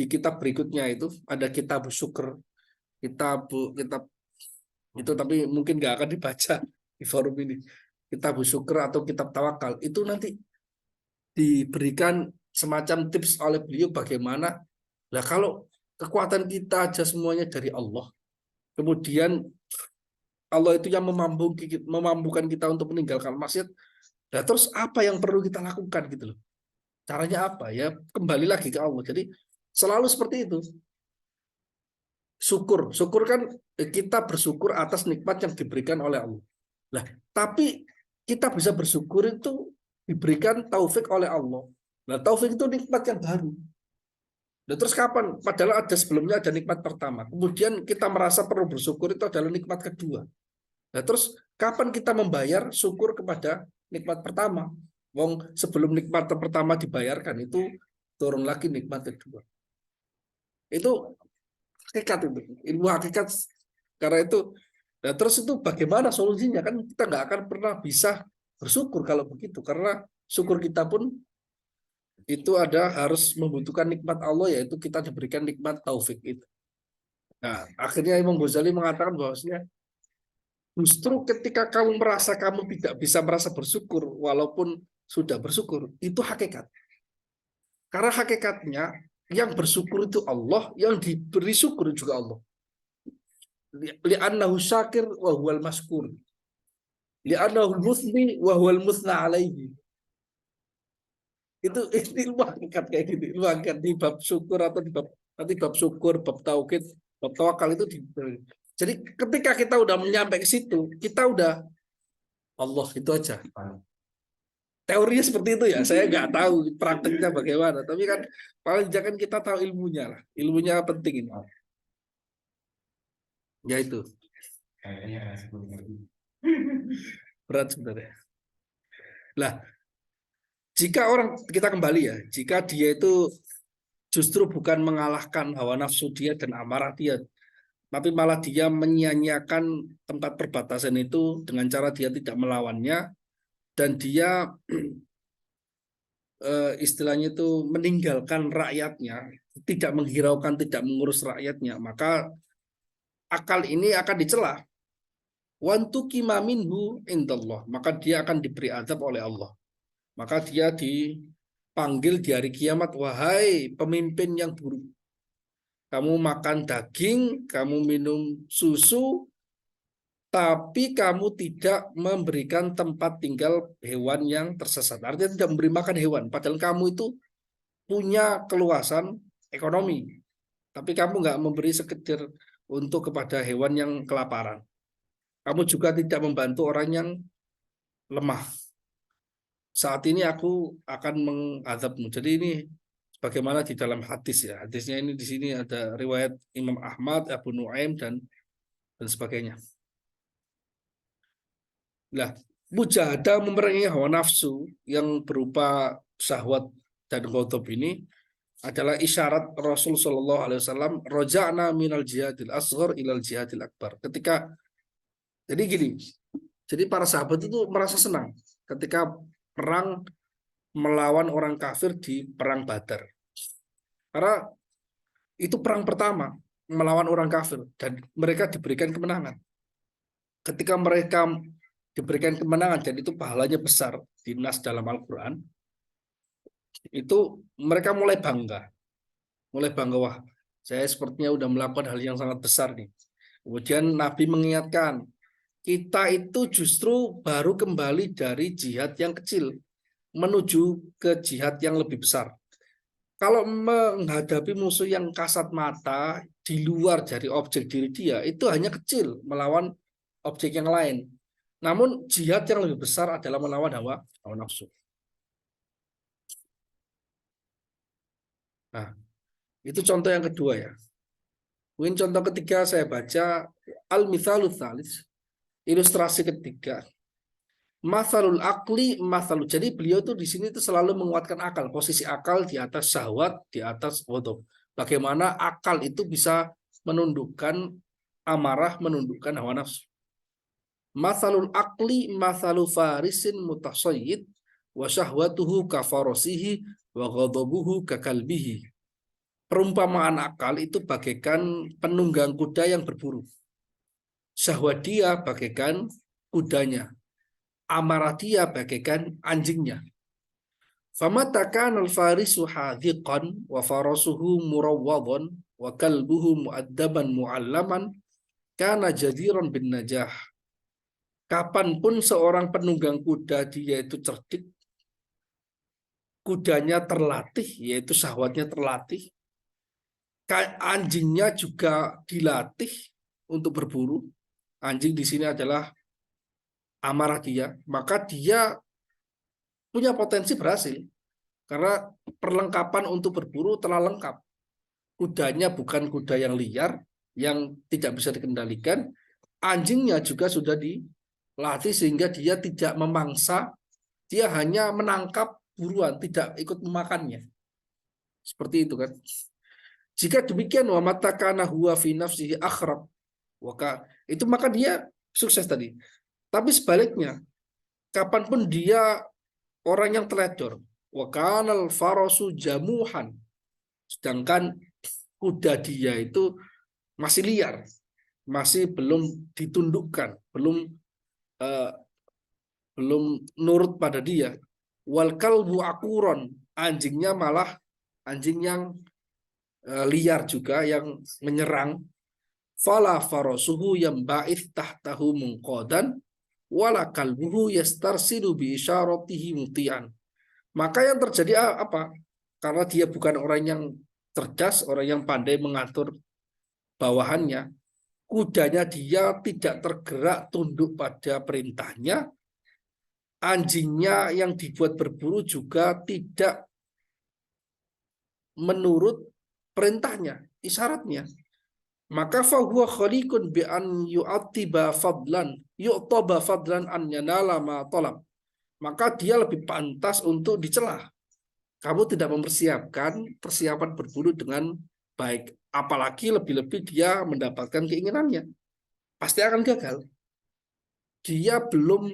[SPEAKER 1] kitab berikutnya itu ada kitab syukur, kitab itu, tapi mungkin nggak akan dibaca di forum ini. Kitab syukur atau kitab tawakal itu nanti diberikan semacam tips oleh beliau bagaimana. Nah kalau kekuatan kita aja semuanya dari Allah, kemudian Allah itu yang memampukan kita untuk meninggalkan maksiat. Nah terus apa yang perlu kita lakukan gitu loh? Caranya apa? Ya kembali lagi ke Allah. Jadi selalu seperti itu. Syukur kan kita bersyukur atas nikmat yang diberikan oleh Allah. Nah, tapi kita bisa bersyukur itu diberikan taufik oleh Allah. Nah, taufik itu nikmat yang baru. Nah, terus kapan? Padahal ada sebelumnya ada nikmat pertama. Kemudian kita merasa perlu bersyukur itu adalah nikmat kedua. Nah, terus kapan kita membayar syukur kepada nikmat pertama? Wong sebelum nikmat pertama dibayarkan itu turun lagi nikmat kedua. Itu hakikat itu, ilmu hakikat. Karena itu, nah terus itu bagaimana solusinya? Kan kita nggak akan pernah bisa bersyukur kalau begitu, karena syukur kita pun itu harus membutuhkan nikmat Allah, yaitu kita diberikan nikmat taufik itu. Nah, akhirnya Imam Ghazali mengatakan bahwasanya justru ketika kamu merasa kamu tidak bisa merasa bersyukur walaupun sudah bersyukur, itu hakikat. Karena hakikatnya yang bersyukur itu Allah, yang diberi syukur juga Allah. Li'annahu syakir wa huwal maskur. Li'annahu muthni wa huwal muthna alaihi. Itu ilmu hakikat kayak gitu. Ilmu hakikat di bab syukur atau di bab nanti bab syukur, bab tauhid, bab tawakal itu jadi ketika kita udah menyampai ke situ, kita udah Allah itu aja. Teorinya seperti itu ya, saya nggak tahu prakteknya bagaimana. Tapi kan paling jangan kita tahu ilmunya lah. Ilmunya penting ini. Ya itu. Berat sebenarnya. Lah, jika kita kembali ya, jika dia itu justru bukan mengalahkan hawa nafsu dia dan amarah dia, tapi malah dia menyia-nyiakan tempat perbatasan itu dengan cara dia tidak melawannya, dan dia istilahnya itu meninggalkan rakyatnya, tidak menghiraukan, tidak mengurus rakyatnya, maka akal ini akan dicela. Wantuki maminhu indallah, maka dia akan diberi azab oleh Allah. Maka dia dipanggil di hari kiamat, wahai pemimpin yang buruk. Kamu makan daging, kamu minum susu, tapi kamu tidak memberikan tempat tinggal hewan yang tersesat. Artinya tidak memberi makan hewan. Padahal kamu itu punya keluasan ekonomi. Tapi kamu nggak memberi sekedar untuk kepada hewan yang kelaparan. Kamu juga tidak membantu orang yang lemah. Saat ini aku akan mengadabmu. Jadi ini bagaimana di dalam hadis ya. Hadisnya ini di sini ada riwayat Imam Ahmad, Abu Nuaim dan sebagainya. Nah, mujahadah memerangi hawa nafsu yang berupa syahwat dan ghadab ini adalah isyarat Rasul Shallallahu Alaihi Wasallam roja'na minal jihadil asghar ilal jihadil akbar. Jadi gini, Jadi para sahabat itu merasa senang ketika perang melawan orang kafir di perang Badar. Karena itu perang pertama melawan orang kafir dan mereka diberikan kemenangan. Ketika mereka diberikan kemenangan dan itu pahalanya besar di nas dalam Al-Quran, itu mereka mulai bangga. Wah, saya sepertinya udah melakukan hal yang sangat besar nih. Kemudian Nabi mengingatkan, kita itu justru baru kembali dari jihad yang kecil menuju ke jihad yang lebih besar. Kalau menghadapi musuh yang kasat mata di luar dari objek diri dia, itu hanya kecil melawan objek yang lain. Namun jihad yang lebih besar adalah melawan hawa nafsu. Nah, itu contoh yang kedua ya. Mungkin contoh ketiga saya baca Al-Mithalul Tsalis, ilustrasi ketiga. Mathalul akli, mathalul. Jadi beliau tuh di sini tuh selalu menguatkan akal, posisi akal di atas syahwat, di atas ghadab. Bagaimana akal itu bisa menundukkan amarah, menundukkan hawa nafsu. Mathalul akli, mathalu farisin mutasayyid, wa syahwatuhu kafarosihi, wa ghadabuhu kakalbihi. Perumpamaan akal itu bagaikan penunggang kuda yang berburu. Syahwat dia bagaikan kudanya. Amarah dia bagaikan anjingnya. Famatakan al-farisu hadhiqan wa farasuhu murawwadhan wa kalbuhu mu'addaban mu'allaman kana jadiran bin najah. Kapanpun seorang penunggang kuda dia itu cerdik, kudanya terlatih, yaitu syahwatnya terlatih, anjingnya juga dilatih untuk berburu. Anjing di sini adalah amarah dia, maka dia punya potensi berhasil karena perlengkapan untuk berburu telah lengkap. Kudanya bukan kuda yang liar yang tidak bisa dikendalikan, anjingnya juga sudah dilatih sehingga dia tidak memangsa, dia hanya menangkap buruan, tidak ikut memakannya. Seperti itu kan. Jika demikian wa matakana huwa fi nafsihi akhrab, itu maka dia sukses tadi. Tapi sebaliknya, kapanpun dia orang yang teledor, wa kanal farasu jamuhan, sedangkan kuda dia itu masih liar, masih belum ditundukkan, belum nurut pada dia. Wal kalbu akuron, anjingnya malah anjing yang liar juga, yang menyerang. Fala farasuhu yang ba'ith tahtahu munqadan wala kalbuhu yastarsilu bi isyaratihi mutian. Maka yang terjadi apa? Karena dia bukan orang yang cerdas, orang yang pandai mengatur bawahannya, kudanya dia tidak tergerak tunduk pada perintahnya, anjingnya yang dibuat berburu juga tidak menurut perintahnya, isyaratnya. Maka fahuwa khaliqun bi an yu'attiba fadlan yu'taba fadlan an yanala ma talab. Maka dia lebih pantas untuk dicela. Kamu tidak mempersiapkan persiapan berburu dengan baik, apalagi lebih-lebih dia mendapatkan keinginannya, pasti akan gagal. Dia belum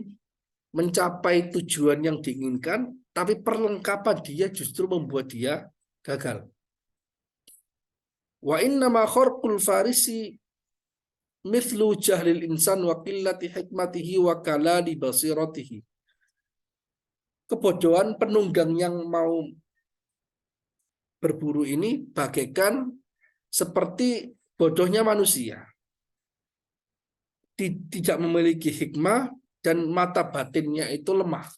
[SPEAKER 1] mencapai tujuan yang diinginkan, tapi perlengkapan dia justru membuat dia gagal. Wa innama kharqul farisi mithlu jahlil insan wa qillati hikmatihi wa kalali basiratihi. Kebodohan penunggang yang mau berburu ini bagaikan seperti bodohnya manusia. Tidak memiliki hikmah dan mata batinnya itu lemah.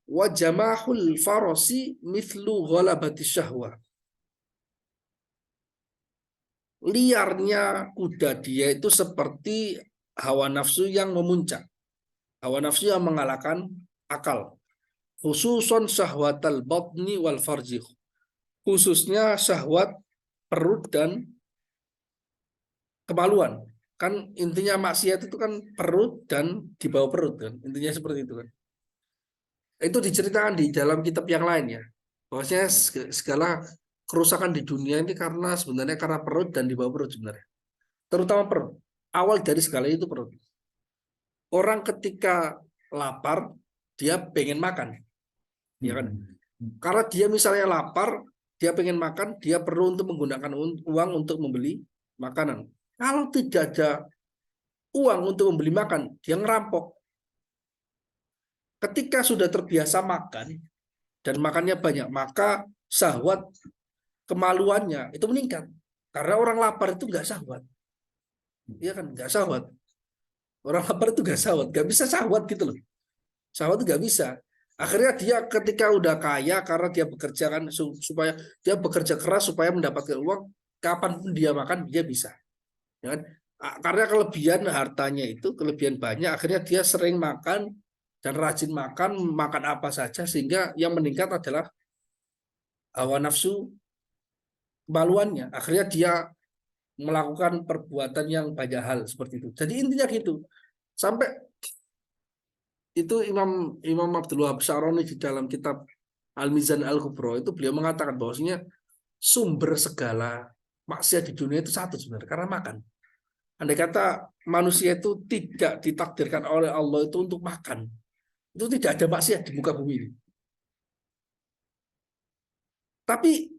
[SPEAKER 1] Wa jamahul farasi mithlu ghalabati syahwa. Liarnya kuda dia itu seperti hawa nafsu yang memuncak. Hawa nafsu yang mengalahkan akal. Khususon syahwatal batni wal farji. Khususnya syahwat perut dan kemaluan. Kan intinya maksiat itu kan perut dan di bawah perut kan. Intinya seperti itu kan. Itu diceritakan di dalam kitab yang lain ya. Bahwasanya segala kerusakan di dunia ini sebenarnya karena perut dan di bawah perut sebenarnya. Terutama perut. Awal dari segala itu perut. orang ketika lapar dia pengen makan, ya kan? Karena dia misalnya lapar, dia pengen makan, dia perlu untuk menggunakan uang untuk membeli makanan. Kalau tidak ada uang untuk membeli makan, dia ngerampok. Ketika sudah terbiasa makan dan makannya banyak, maka syahwat kemaluannya itu meningkat. Karena orang lapar itu nggak syahwat, iya kan? Nggak syahwat. Orang lapar itu nggak syahwat, nggak bisa syahwat gitu loh. Syahwat itu nggak bisa. Akhirnya dia ketika udah kaya karena dia bekerja kan supaya dia bekerja keras supaya mendapatkan uang, kapanpun dia makan dia bisa. Ya kan? Karena kelebihan hartanya itu kelebihan banyak, akhirnya dia sering makan dan rajin makan, makan apa saja sehingga yang meningkat adalah hawa nafsu kemaluannya. Akhirnya dia melakukan perbuatan yang banyak hal seperti itu. Jadi intinya gitu. Sampai itu Imam Abdul Wahab Syaroni di dalam kitab Al-Mizan Al-Kubro itu beliau mengatakan bahwasanya sumber segala maksiat di dunia itu satu sebenarnya, karena makan. Andai kata manusia itu tidak ditakdirkan oleh Allah itu untuk makan, itu tidak ada maksiat di muka bumi ini. Tapi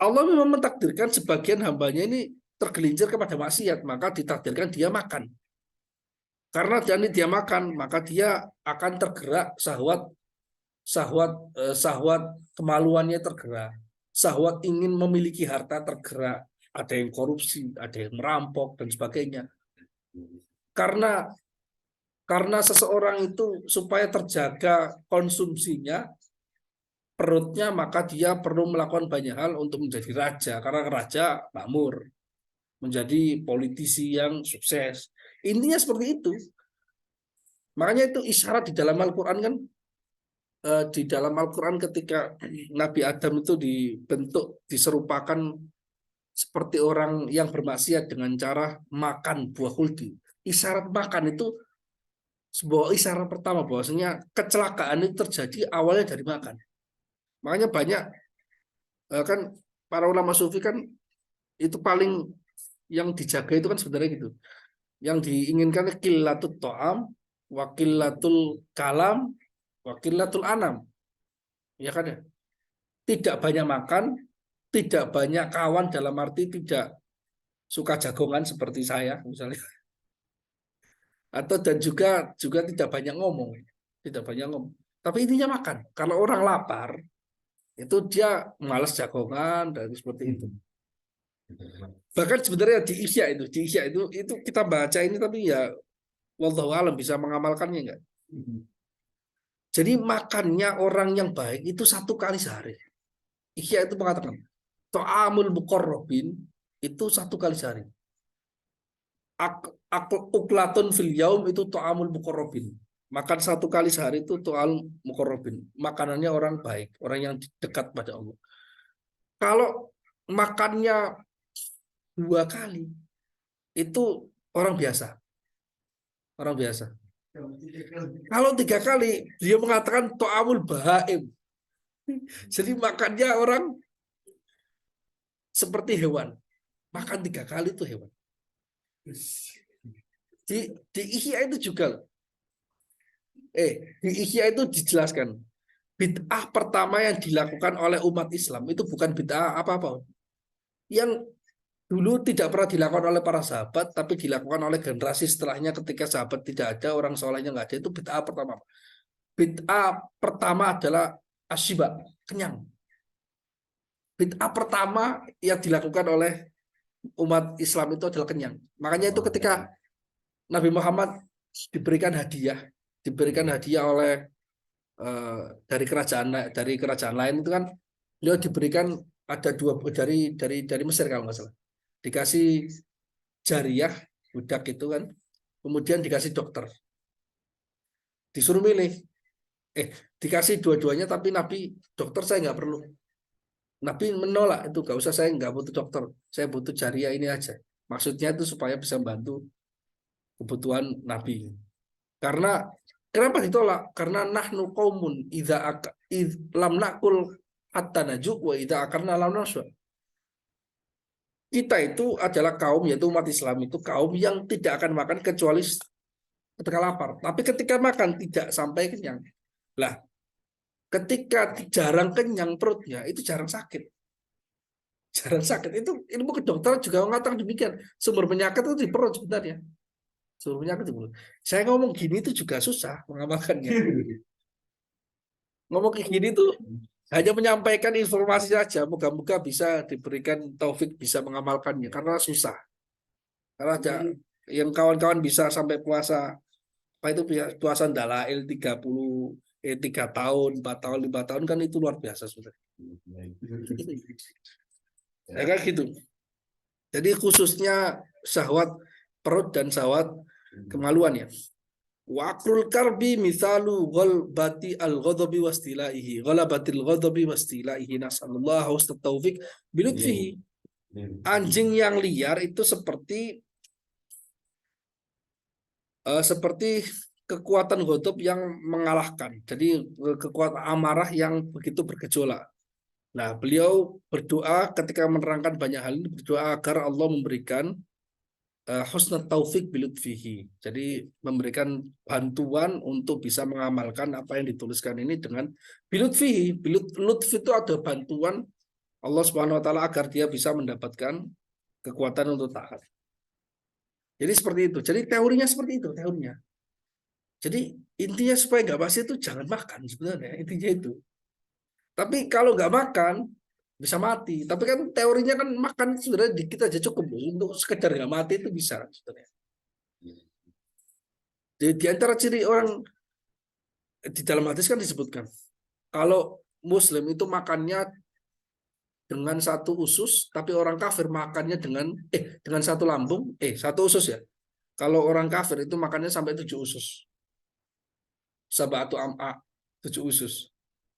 [SPEAKER 1] Allah memang mentakdirkan sebagian hambanya ini tergelincir kepada maksiat, maka ditakdirkan dia makan. Karena dia makan, maka dia akan tergerak syahwat kemaluannya tergerak, syahwat ingin memiliki harta tergerak, ada yang korupsi, ada yang merampok dan sebagainya. Karena seseorang itu supaya terjaga konsumsinya perutnya, maka dia perlu melakukan banyak hal untuk menjadi raja, karena raja makmur, menjadi politisi yang sukses. Intinya seperti itu. Makanya itu isyarat di dalam Al-Quran kan, di dalam Al-Quran ketika Nabi Adam itu dibentuk, diserupakan seperti orang yang bermaksiat dengan cara makan buah khuldi. Isyarat makan itu sebuah isyarat pertama bahwasanya kecelakaan itu terjadi awalnya dari makan. Makanya banyak kan para ulama sufi kan itu paling yang dijaga itu kan sebenarnya gitu. Yang diinginkan qillatul ta'am, wa qillatul kalam, wa qillatul anam. Ya kan ya? Tidak banyak makan, tidak banyak kawan dalam arti tidak suka jagongan seperti saya misalnya. Atau dan juga tidak banyak ngomong. Tidak banyak ngomong. Tapi intinya makan. Kalau orang lapar, itu dia malas jagongan dan seperti itu. Bahkan sebenarnya di Ihya itu kita baca ini tapi ya wallahu alam bisa mengamalkannya enggak. Jadi makannya orang yang baik itu 1 kali sehari. Ihya itu mengatakan ta'amul muqarrabin itu 1 kali sehari. Uklatun fil yaum itu ta'amul muqarrabin. Makan 1 kali sehari itu ta'amul muqarrabin. Makanannya orang baik, orang yang dekat pada Allah. Kalau makannya 2 kali itu orang biasa. Orang biasa. Kalau 3 kali dia mengatakan ta'amul bahaim. Jadi makannya orang seperti hewan. Makan 3 kali itu hewan. Di Ihya itu juga. Di Ihya itu dijelaskan. Bid'ah pertama yang dilakukan oleh umat Islam itu bukan bid'ah apa-apa. Yang dulu tidak pernah dilakukan oleh para sahabat, tapi dilakukan oleh generasi setelahnya ketika sahabat tidak ada, orang solehnya nggak ada. Itu bid'ah pertama. Bid'ah pertama adalah asyiba, kenyang. Bid'ah pertama yang dilakukan oleh umat Islam itu adalah kenyang. Makanya itu ketika Nabi Muhammad diberikan hadiah oleh dari kerajaan lain itu kan, beliau diberikan ada 2 dari Mesir kalau nggak salah. Dikasih jariyah, budak itu kan, kemudian dikasih dokter. Disuruh milih. Dikasih dua-duanya tapi Nabi, dokter saya nggak perlu. Nabi menolak itu, nggak usah, saya nggak butuh dokter, saya butuh jariyah ini aja. Maksudnya itu supaya bisa membantu kebutuhan Nabi. Karena kenapa ditolak? Karena nahnu qaumun idza lam nakul hatta naju wa idza akarna lam naswa. Kita itu adalah kaum, yaitu umat Islam itu kaum yang tidak akan makan kecuali ketika lapar. Tapi ketika makan tidak sampai kenyang. Lah, ketika jarang kenyang perutnya itu jarang sakit. Jarang sakit itu ilmu kedokteran juga mengatakan demikian. Sumber penyakit itu di perut sebenarnya. Sumber penyakit di perut. Saya ngomong gini itu juga susah mengamalkannya. Ngomong kayak gini tuh hanya menyampaikan informasi saja. Moga-moga bisa diberikan taufik bisa mengamalkannya karena susah. Karena ada yang kawan-kawan bisa sampai puasa apa itu puasa dalail 3 tahun, 4 tahun, 5 tahun kan itu luar biasa sebenarnya. Ya kan gitu. Jadi khususnya syahwat perut dan syahwat kemaluan ya. Waqrul karbi misalu ghalbati al-ghadabi wastilaihi. Ghalabatil ghadabi wastilaihi. Nasallallahu taufiq bilutfihi. Anjing yang liar itu seperti kekuatan ghadab yang mengalahkan. Jadi kekuatan amarah yang begitu bergejolak. Nah, beliau berdoa ketika menerangkan banyak hal ini, berdoa agar Allah memberikan husnul taufik bilutfihi. Jadi memberikan bantuan untuk bisa mengamalkan apa yang dituliskan ini dengan bilutfihi. Lutf itu ada bantuan Allah Subhanahu wa taala agar dia bisa mendapatkan kekuatan untuk taat. Jadi seperti itu. Jadi teorinya seperti itu, teorinya. Jadi intinya supaya nggak basi itu jangan makan sebenarnya, intinya itu. Tapi kalau nggak makan bisa mati. Tapi kan teorinya kan makan sebenarnya dikit aja cukup untuk sekedar nggak mati itu bisa sebenarnya. Jadi di antara ciri orang di dalam hadis kan disebutkan kalau Muslim itu makannya dengan satu usus, tapi orang kafir makannya dengan satu lambung, satu usus ya. Kalau orang kafir itu makannya sampai 7 usus. Sabatu am'a, 7 usus.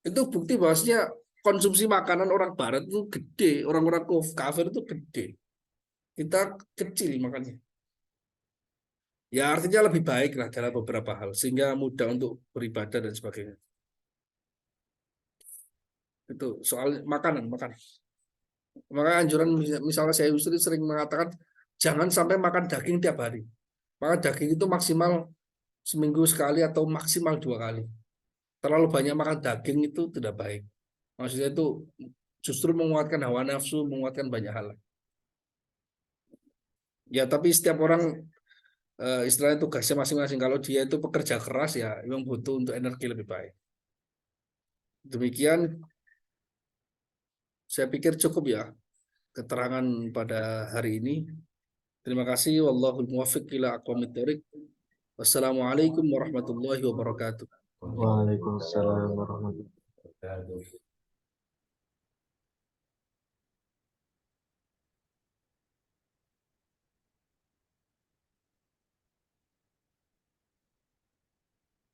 [SPEAKER 1] Itu bukti bahwasanya konsumsi makanan orang barat itu gede, orang-orang kafir itu gede. Kita kecil makannya. Ya artinya lebih baik lah dalam beberapa hal, sehingga mudah untuk beribadah dan sebagainya. Itu soal makanan. Maka anjuran misalnya saya sering mengatakan jangan sampai makan daging tiap hari. Makan daging itu maksimal seminggu sekali atau maksimal 2 kali. Terlalu banyak makan daging itu tidak baik. Maksudnya itu justru menguatkan hawa nafsu, menguatkan banyak hal. Ya tapi setiap orang istilahnya tugasnya masing-masing. Kalau dia itu pekerja keras ya memang butuh untuk energi lebih baik. Demikian saya pikir cukup ya keterangan pada hari ini. Terima kasih. Wallahul muwaffiq ila aqwamit thoriq. Wassalamualaikum warahmatullahi wabarakatuh.
[SPEAKER 2] Waalaikumsalam warahmatullahi wabarakatuh.